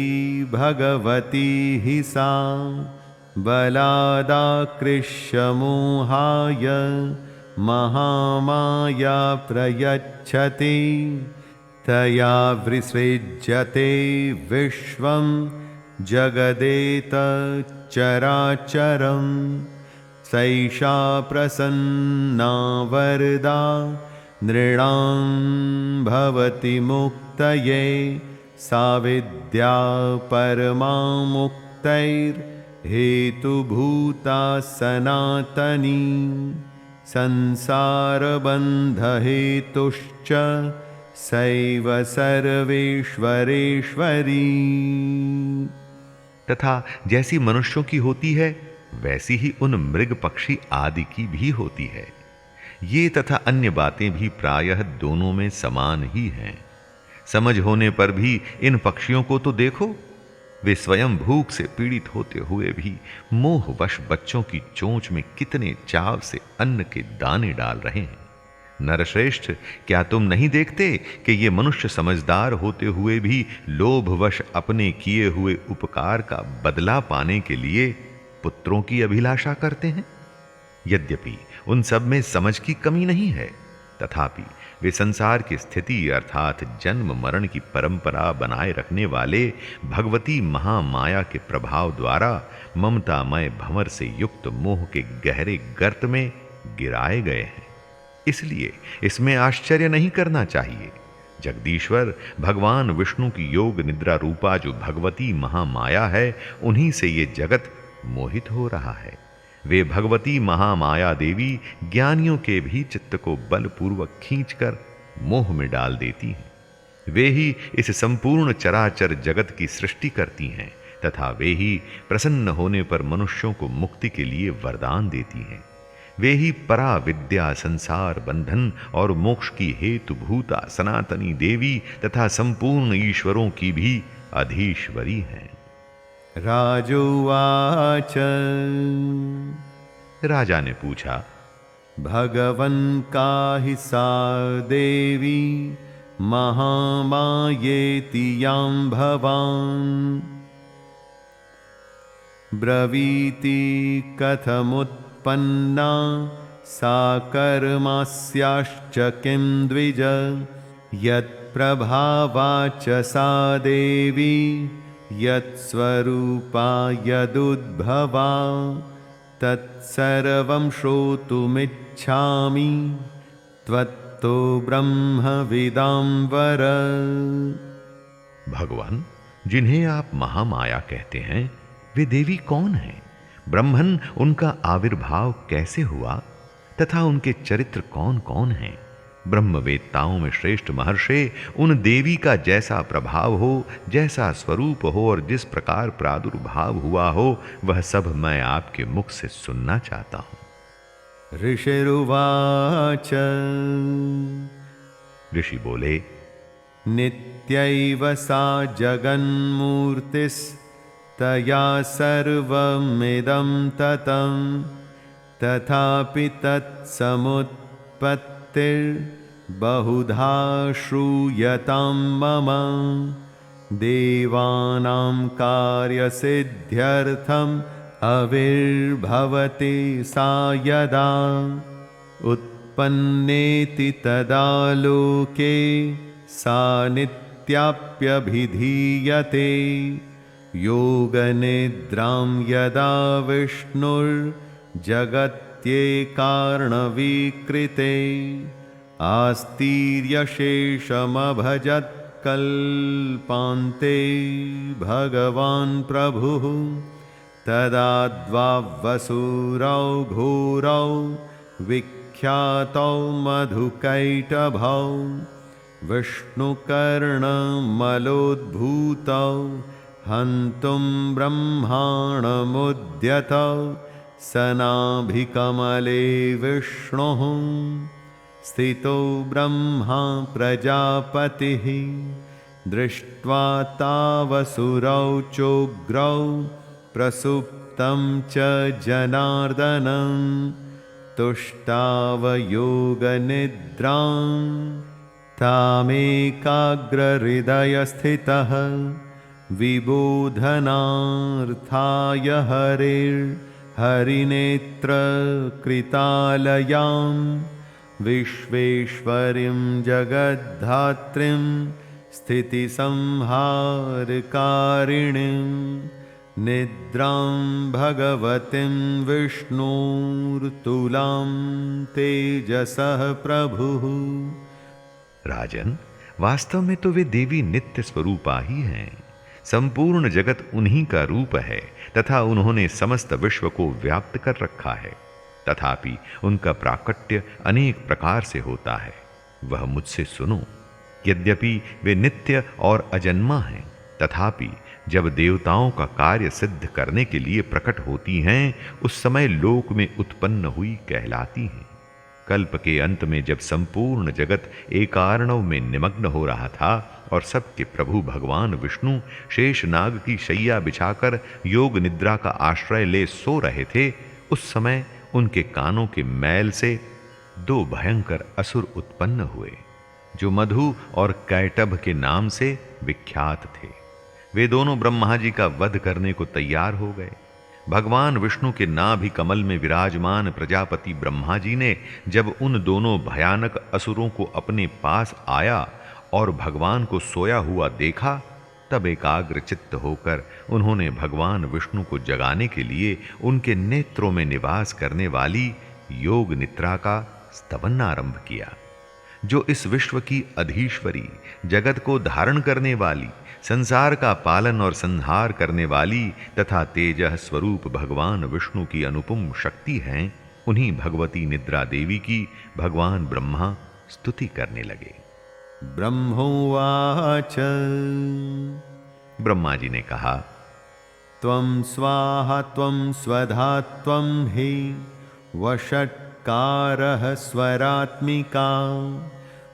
भगवती हि सा बलादाकृष्य मोहाय महामाया प्रयच्छति तया विसृज्यते विश्वं जगदेतच्चराचरं सैषा प्रसन्ना वरदा नृणां भवति मुक्तये सा विद्या परमा मुक्तैर्हेतुभूता सनातनी संसारबन्धहेतुश्च सैव सर्वेश्वरेश्वरी। तथा जैसी मनुष्यों की होती है वैसी ही उन मृग पक्षी आदि की भी होती है। ये तथा अन्य बातें भी प्रायः दोनों में समान ही हैं। समझ होने पर भी इन पक्षियों को तो देखो, वे स्वयं भूख से पीड़ित होते हुए भी मोहवश बच्चों की चोंच में कितने चाव से अन्न के दाने डाल रहे हैं। नरश्रेष्ठ, क्या तुम नहीं देखते कि ये मनुष्य समझदार होते हुए भी लोभवश अपने किए हुए उपकार का बदला पाने के लिए पुत्रों की अभिलाषा करते हैं? यद्यपि उन सब में समझ की कमी नहीं है, तथापि वे संसार की स्थिति अर्थात जन्म मरण की परंपरा बनाए रखने वाले भगवती महामाया के प्रभाव द्वारा ममतामय भंवर से युक्त मोह के गहरे गर्त में गिराए गए हैं। इसलिए इसमें आश्चर्य नहीं करना चाहिए। जगदीश्वर भगवान विष्णु की योग निद्रा रूपा जो भगवती महामाया है, उन्हीं से ये जगत मोहित हो रहा है। वे भगवती महामाया देवी ज्ञानियों के भी चित्त को बलपूर्वक खींचकर मोह में डाल देती हैं। वे ही इस संपूर्ण चराचर जगत की सृष्टि करती हैं तथा वे ही प्रसन्न होने पर मनुष्यों को मुक्ति के लिए वरदान देती हैं। वे ही परा विद्या, संसार बंधन और मोक्ष की हेतु भूता सनातनी देवी तथा संपूर्ण ईश्वरों की भी अधीश्वरी हैं। राजोवाच राजा ने पूछा, भगवन् का हि सा देवी महामायेति यां भवान् ब्रवीति कथमुत्पन्ना सा कर्मास्याश्च किं द्विज यत्प्रभावा च सा देवी यत्स्वरूपा यदुद्भवा तत्सर्वं श्रोतुमिच्छामि त्वत्तो ब्रह्मविदां वर। भगवान, जिन्हें आप महामाया कहते हैं, वे देवी कौन हैं? ब्रह्मन उनका आविर्भाव कैसे हुआ तथा उनके चरित्र कौन कौन हैं? ब्रह्मवेत्ताओं में श्रेष्ठ महर्षि, उन देवी का जैसा प्रभाव हो, जैसा स्वरूप हो और जिस प्रकार प्रादुर्भाव हुआ हो, वह सब मैं आपके मुख से सुनना चाहता हूं। ऋषिरुवाच ऋषि बोले, नित्यैव सा जगन्मूर्तिस्तया सर्वमिदं ततं तथापि तत्समुत्पत्तिर्बहुधा श्रूयतां मम देवानां कार्यसिद्ध्यर्थम् आविर्भवति सा यदा उत्पन्नेति तदा लोके सा नित्याप्यभिधीयते योगनिद्रां यदा विष्णुर्जगत्येकार्णवीकृते आस्तीर्यशेषमभजत्कल्पान्ते भगवान् प्रभुः तदा द्वावसुरौ घोरौ विख्यातौ मधुकैटभौ विष्णुकर्णमलोद्भूतौ हन्तुं ब्रह्माणमुद्यतौ सनाभिकमले विष्णुः स्थितो ब्रह्मा प्रजापतिः दृष्ट्वा तावसुरौ चोग्रौ प्रसुप्तं च जनार्दनं तुष्टावयोगनिद्रां तामेकाग्रहृदयस्थितः विबोधनार्थाय हरिनेत्रकृतालयां विश्वेश्वरीं जगद्धात्रीं स्थितिसंहारकारिणीं निद्रां भगवतीं विष्णुर्तुलां तेजसः प्रभुः। राजन, वास्तव में तो वे देवी नित्य स्वरूपा ही हैं। संपूर्ण जगत उन्हीं का रूप है तथा उन्होंने समस्त विश्व को व्याप्त कर रखा है। तथापि उनका प्राकट्य अनेक प्रकार से होता है, वह मुझसे सुनो। यद्यपि वे नित्य और अजन्मा हैं, तथापि जब देवताओं का कार्य सिद्ध करने के लिए प्रकट होती हैं, उस समय लोक में उत्पन्न हुई कहलाती हैं। कल्प के अंत में जब संपूर्ण जगत एकार्णव में निमग्न हो रहा था और सबके प्रभु भगवान विष्णु शेषनाग की शैया बिछाकर योग निद्रा का आश्रय ले सो रहे थे, उस समय उनके कानों के मैल से दो भयंकर असुर उत्पन्न हुए, जो मधु और कैटभ के नाम से विख्यात थे। वे दोनों ब्रह्मा जी का वध करने को तैयार हो गए। भगवान विष्णु के नाभि कमल में विराजमान प्रजापति ब्रह्मा जी ने जब उन दोनों भयानक असुरों को अपने पास आया और भगवान को सोया हुआ देखा, तब एकाग्र चित्त होकर उन्होंने भगवान विष्णु को जगाने के लिए उनके नेत्रों में निवास करने वाली योग निद्रा का स्तवन आरंभ किया, जो इस विश्व की अधीश्वरी, जगत को धारण करने वाली, संसार का पालन और संहार करने वाली तथा तेजः स्वरूप भगवान विष्णु की अनुपम शक्ति हैं। उन्हीं भगवती निद्रा देवी की भगवान ब्रह्मा स्तुति करने लगे। ब्रह्मोवाच ब्रह्मा जी ने कहा, त्वं स्वाहा त्वं स्वधा त्वं हि वषट्कारः स्वरात्मिका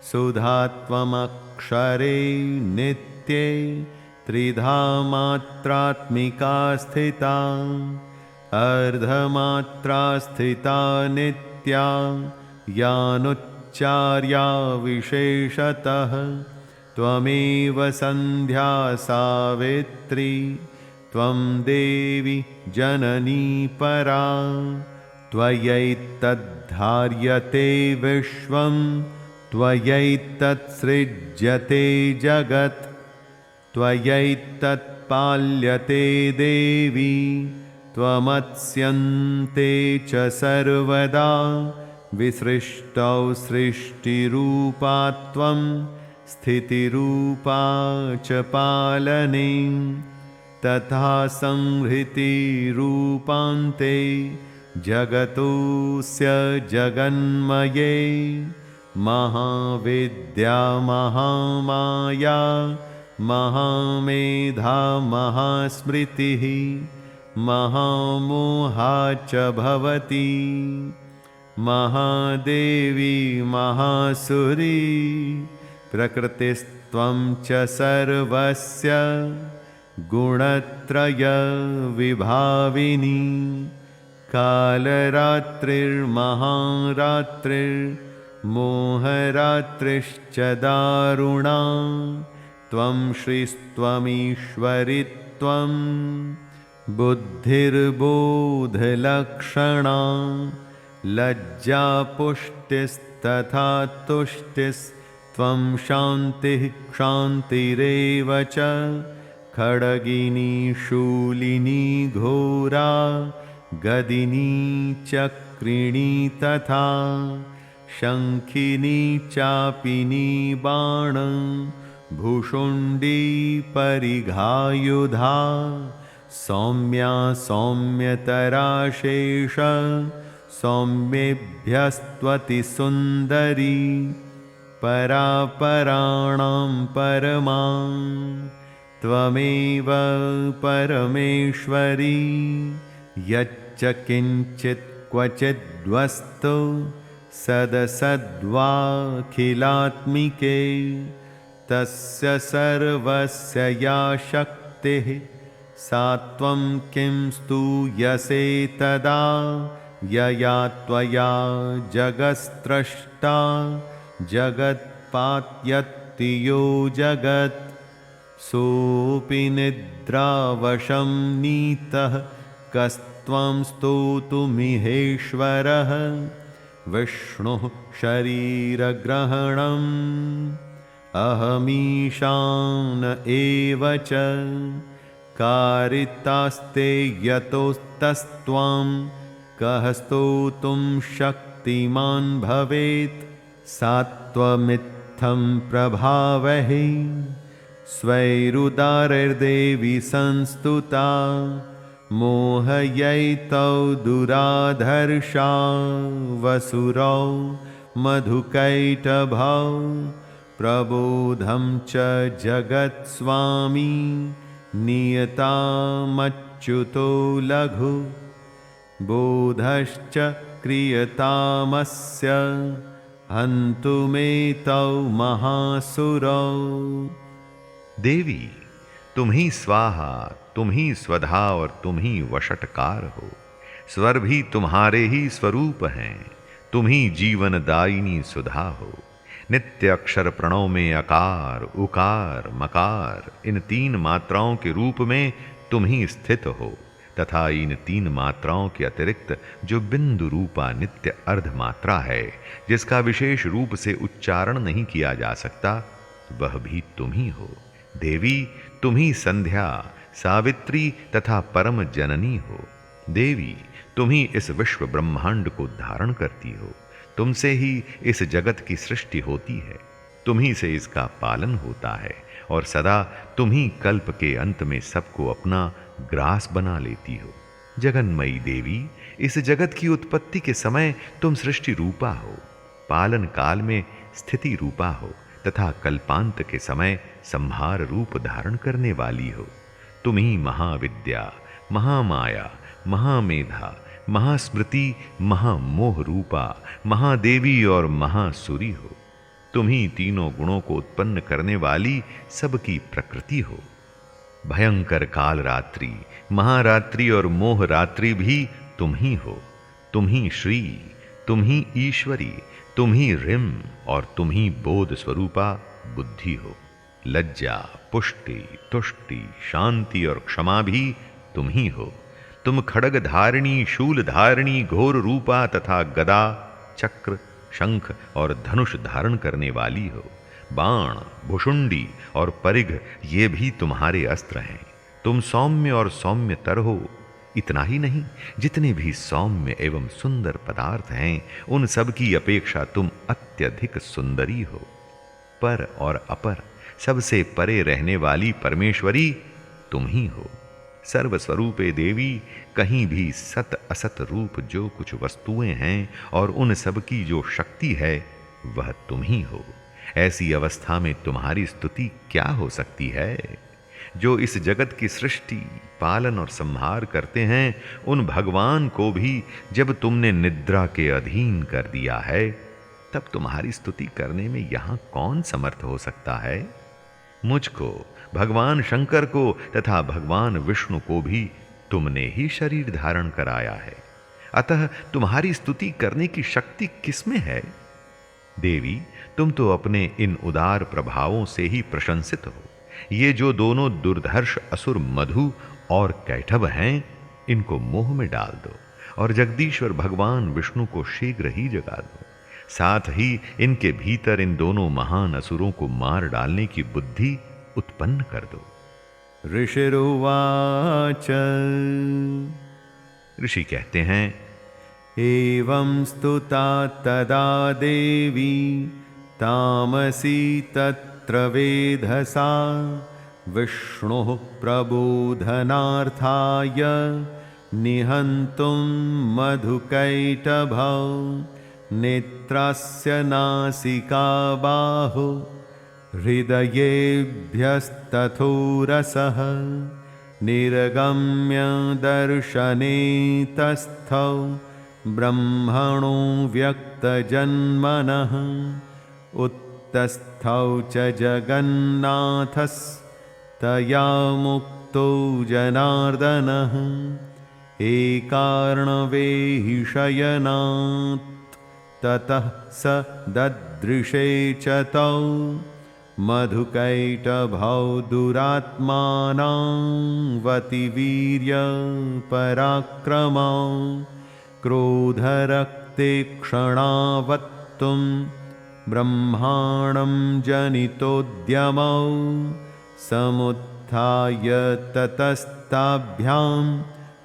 सुधा त्वमक्षरे नित्ये त्रिधा मात्रात्मिका स्थिता अर्धमात्रा स्थिता नित्या यानुच्चार्या विशेषतः त्वमेव संध्या सावित्री त्वं देवी जननी परा त्वयैतद्धार्यते विश्वं त्वयैतत्सृज्यते जगत् त्वयैतत्पाल्यते देवी त्वमत्स्यन्ते च सर्वदा विसृष्टौ सृष्टिरूपा त्वं स्थितिरूपा च पालने तथा संहृतिरूपान्ते जगतोऽस्य जगन्मये महाविद्या महामाया महामेधा महास्मृतिः महामोहा च भवति महादेवी महासुरी प्रकृतिस्त्वं च सर्वस्य गुणत्रय विभाविनी कालरात्रिर्महारात्रिर्मोहरात्रिश्च दारुणा त्वं श्रीस्त्वमीश्वरी त्वं बुद्धिर्बोधलक्षणा लज्जा पुष्टिस्तथा तुष्टिस्त्वं शान्तिः क्षान्तिरेव च खड्गिनी शूलिनी घोरा गदिनी चक्रिणी तथा शङ्खिनी चापिनी बाण भूषुण्डी परिघायुधा सौम्या सौम्यतरा शेष सौम्येभ्यस्त्वति सुन्दरी परापराणां परमा त्वमेव परमेश्वरी यच्च किञ्चित् क्वचिद्वस्तु सदसद्वाखिलात्मिके तस्य सर्वस्य या शक्तिः सा त्वं किं स्तूयसे तदा यया त्वया जगत्स्रष्टा जगत्पात्यत्ति यो जगत् सोऽपि निद्रावशं नीतः कस्त्वं स्तोतुमिहेश्वरः विष्णुः शरीरग्रहणम् अहमीशान एव च कारितास्ते यतोस्तस्त्वां कः स्तोतुं शक्तिमान् भवेत् सात्वमित्थं प्रभावहि स्वैरुदारैर्देवी संस्तुता मोहयैतौ दुराधर्षा वसुरौ मधुकैटभौ प्रबोधं च जगत्स्वामी नियतामच्युतो लघु बोधश्च क्रियतामस्य हन्तुमेतौ महासुरौ। देवी, तुम ही स्वाहा, तुम ही स्वधा और तुम ही वषटकार हो। स्वर भी तुम्हारे ही स्वरूप हैं। तुम ही जीवनदायिनी सुधा हो। नित्य अक्षर प्रणव में अकार, उकार, मकार इन तीन मात्राओं के रूप में तुम ही स्थित हो तथा इन तीन मात्राओं के अतिरिक्त जो बिंदु रूपा नित्य अर्ध मात्रा है जिसका विशेष रूप से उच्चारण नहीं किया जा सकता, वह भी तुम ही हो। देवी, तुम ही संध्या, सावित्री तथा परम जननी हो। देवी, तुम ही इस विश्व ब्रह्मांड को धारण करती हो। तुमसे ही इस जगत की सृष्टि होती है। तुम ही से इसका पालन होता है और सदा तुम ही कल्प के अंत में सबको अपना ग्रास बना लेती हो। जगन्मयी देवी, इस जगत की उत्पत्ति के समय तुम सृष्टि रूपा हो, पालन काल में स्थिति रूपा हो तथा कल्पांत के समय संहार रूप धारण करने वाली हो। तुम ही महाविद्या, महामाया, महामेधा, महास्मृति, महामोह रूपा, महादेवी और महासुरी हो। तुम ही तीनों गुणों को उत्पन्न करने वाली सबकी प्रकृति हो। भयंकर काल रात्रि, महारात्रि और मोह रात्रि भी तुम ही हो। तुम ही श्री, तुम ही ईश्वरी, तुम ही रिम और तुम ही बोध स्वरूपा बुद्धि हो। लज्जा, पुष्टि, तुष्टि, शांति और क्षमा भी तुम ही हो। तुम खड्ग धारिणी, शूल धारिणी, घोर रूपा तथा गदा, चक्र, शंख और धनुष धारण करने वाली हो। बाण, भुषुंडी और परिघ ये भी तुम्हारे अस्त्र हैं। तुम सौम्य और सौम्यतर हो। इतना ही नहीं, जितने भी सौम्य एवं सुंदर पदार्थ हैं उन सब की अपेक्षा तुम अत्यधिक सुंदरी हो। पर और अपर सबसे परे रहने वाली परमेश्वरी तुम ही हो। सर्वस्वरूपे देवी, कहीं भी सत असत रूप जो कुछ वस्तुएं हैं और उन सब की जो शक्ति है वह तुम ही हो। ऐसी अवस्था में तुम्हारी स्तुति क्या हो सकती है? जो इस जगत की सृष्टि, पालन और संहार करते हैं, उन भगवान को भी जब तुमने निद्रा के अधीन कर दिया है, तब तुम्हारी स्तुति करने में यहां कौन समर्थ हो सकता है? मुझको, भगवान शंकर को तथा भगवान विष्णु को भी तुमने ही शरीर धारण कराया है, अतः तुम्हारी स्तुति करने की शक्ति किसमें है? देवी, तुम तो अपने इन उदार प्रभावों से ही प्रशंसित हो। ये जो दोनों दुर्धर्ष असुर मधु और कैटभ हैं, इनको मोह में डाल दो और जगदीश्वर भगवान विष्णु को शीघ्र ही जगा दो। साथ ही इनके भीतर इन दोनों महान असुरों को मार डालने की बुद्धि उत्पन्न कर दो। ऋषिरुवाच ऋषि कहते हैं, एवं स्तुता तदा देवी तामसी तत्र वेधसा विष्णुः प्रबोधनार्थाय निहन्तुं मधुकैटभौ नेत्रस्य नासिका बाहु हृदयेभ्यस्तथोरसः निर्गम्य दर्शने तस्थौ ब्रह्मणो व्यक्तजन्मनः उत्तस्थौ च जगन्नाथस्तया मुक्तो जनार्दनः एकार्णवे शयनात् ततः स ददृशे च तौ मधुकैटभौ दुरात्मानां वतिवीर्य पराक्रमौ क्रोधरक्ते क्षणावत्तुं ब्रह्माणं जनितोद्यमौ समुत्थाय ततस्ताभ्यां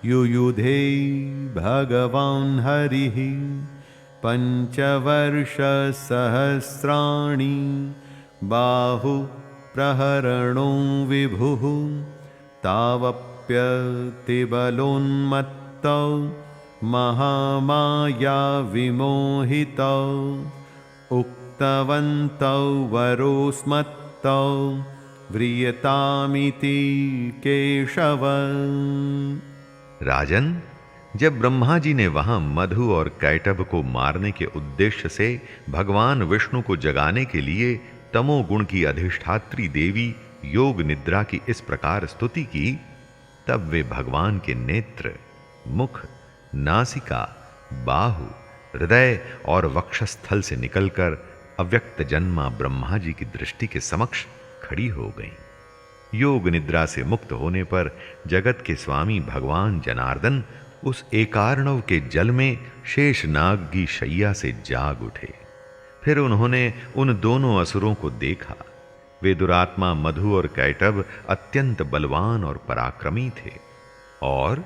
युयुधे भगवान् हरिः पंचवर्षसहस्राणि बाहु प्रहरणो विभुः तावप्यतिबलोन्मत्तौ महामाया विमोहितौ उक्तवन्तौ वरोस्मत्तौ व्रियतामिति केशव। राजन, जब ब्रह्मा जी ने वहां मधु और कैटभ को मारने के उद्देश्य से भगवान विष्णु को जगाने के लिए तमोगुण की अधिष्ठात्री देवी योग निद्रा की इस प्रकार स्तुति की, तब वे भगवान के नेत्र, मुख, नासिका, बाहु, हृदय और वक्षस्थल से निकलकर अव्यक्त जन्मा ब्रह्मा जी की दृष्टि के समक्ष खड़ी हो गईं। योग निद्रा से मुक्त होने पर जगत के स्वामी भगवान जनार्दन उस एकार्णव के जल में शेषनाग की शैया से जाग उठे। फिर उन्होंने उन दोनों असुरों को देखा। वे दुरात्मा मधु और कैटभ अत्यंत बलवान और पराक्रमी थे और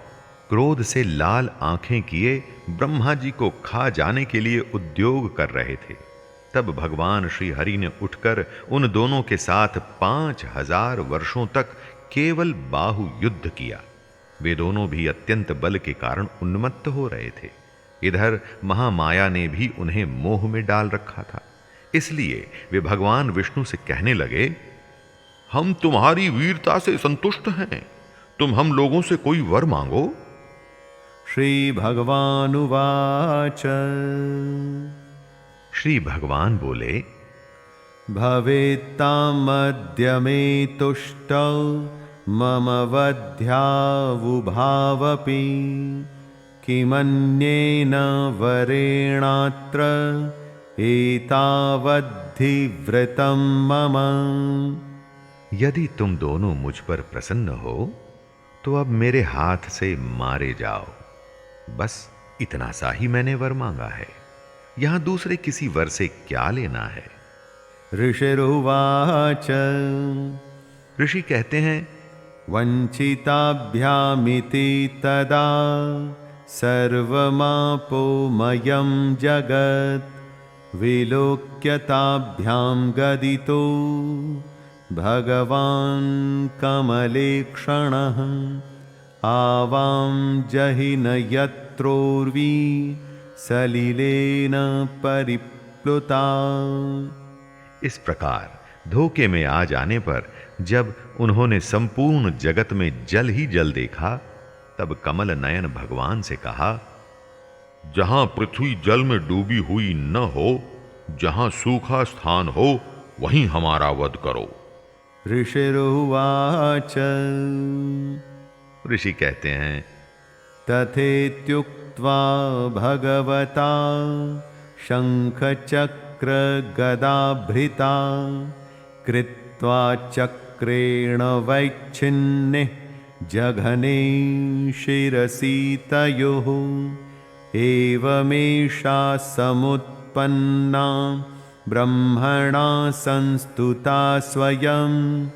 क्रोध से लाल आंखें किए ब्रह्मा जी को खा जाने के लिए उद्योग कर रहे थे। तब भगवान श्री हरि ने उठकर उन दोनों के साथ 5000 वर्षों तक केवल बाहु युद्ध किया। वे दोनों भी अत्यंत बल के कारण उन्मत्त हो रहे थे। इधर महामाया ने भी उन्हें मोह में डाल रखा था। इसलिए वे भगवान विष्णु से कहने लगे, हम तुम्हारी वीरता से संतुष्ट हैं, तुम हम लोगों से कोई वर मांगो। श्री भगवानुवाच श्री भगवान बोले, भवेत्तामद्य मे तुष्टौ मम वध्यावुभावपि किमन्येन वरेणात्र एतावद्धि मम। यदि तुम दोनों मुझ पर प्रसन्न हो तो अब मेरे हाथ से मारे जाओ। बस इतना सा ही मैंने वर मांगा है, यहां दूसरे किसी वर से क्या लेना है। ऋषिरुवाच ऋषि कहते हैं, वंचिताभ्यामिति तदा सर्वमापोमयं जगत् विलोक्यताभ्यां गदितो भगवान् कमलेक्षणः आवां जहिन यत्रोर्वी सलिलेन परिप्लुता। इस प्रकार धोखे में आ जाने पर जब उन्होंने संपूर्ण जगत में जल ही जल देखा, तब कमल नयन भगवान से कहा, जहां पृथ्वी जल में डूबी हुई न हो, जहां सूखा स्थान हो, वहीं हमारा वध करो। ऋषिरुवाच ऋषि कहते हैं, तथेत्युक्त्वा भगवता शंखचक्र गदाभृता कृत्वा चक्रेण वैच्छिन्ने जघने शिरसि तयोः एवमेषा समुत्पन्ना ब्रह्मणा संस्तुता स्वयं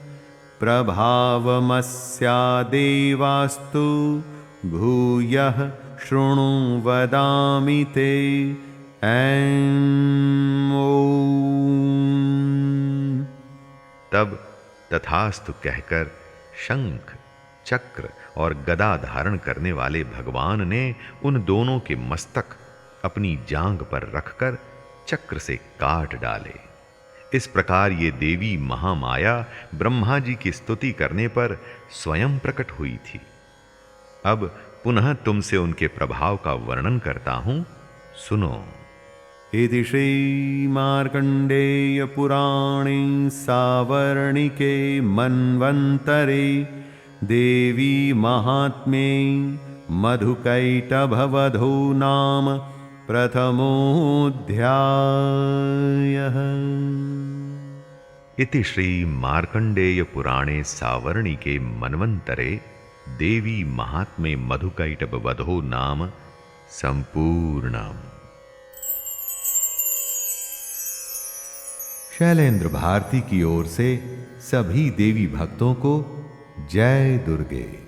प्रभावमस्या देवास्तु भूयः शृणु वदामि ते। तब तथास्तु कहकर शंख, चक्र और गदा धारण करने वाले भगवान ने उन दोनों के मस्तक अपनी जांघ पर रखकर चक्र से काट डाले। इस प्रकार ये देवी महामाया ब्रह्मा जी की स्तुति करने पर स्वयं प्रकट हुई थी। अब पुनः तुमसे उनके प्रभाव का वर्णन करता हूं, सुनो। इति श्री मार्कंडेय पुराणे सावर्णिके मन्वन्तरे देवी महात्म्ये मधुकैटभवधो नाम प्रथमोऽध्यायः। इति श्री मार्कंडेय पुराणे सावर्णिके मन्वन्तरे देवी महात्म्ये मधुकैटभवधो नाम संपूर्णम्। शैलेंद्र भारती की ओर से सभी देवी भक्तों को जय दुर्गे।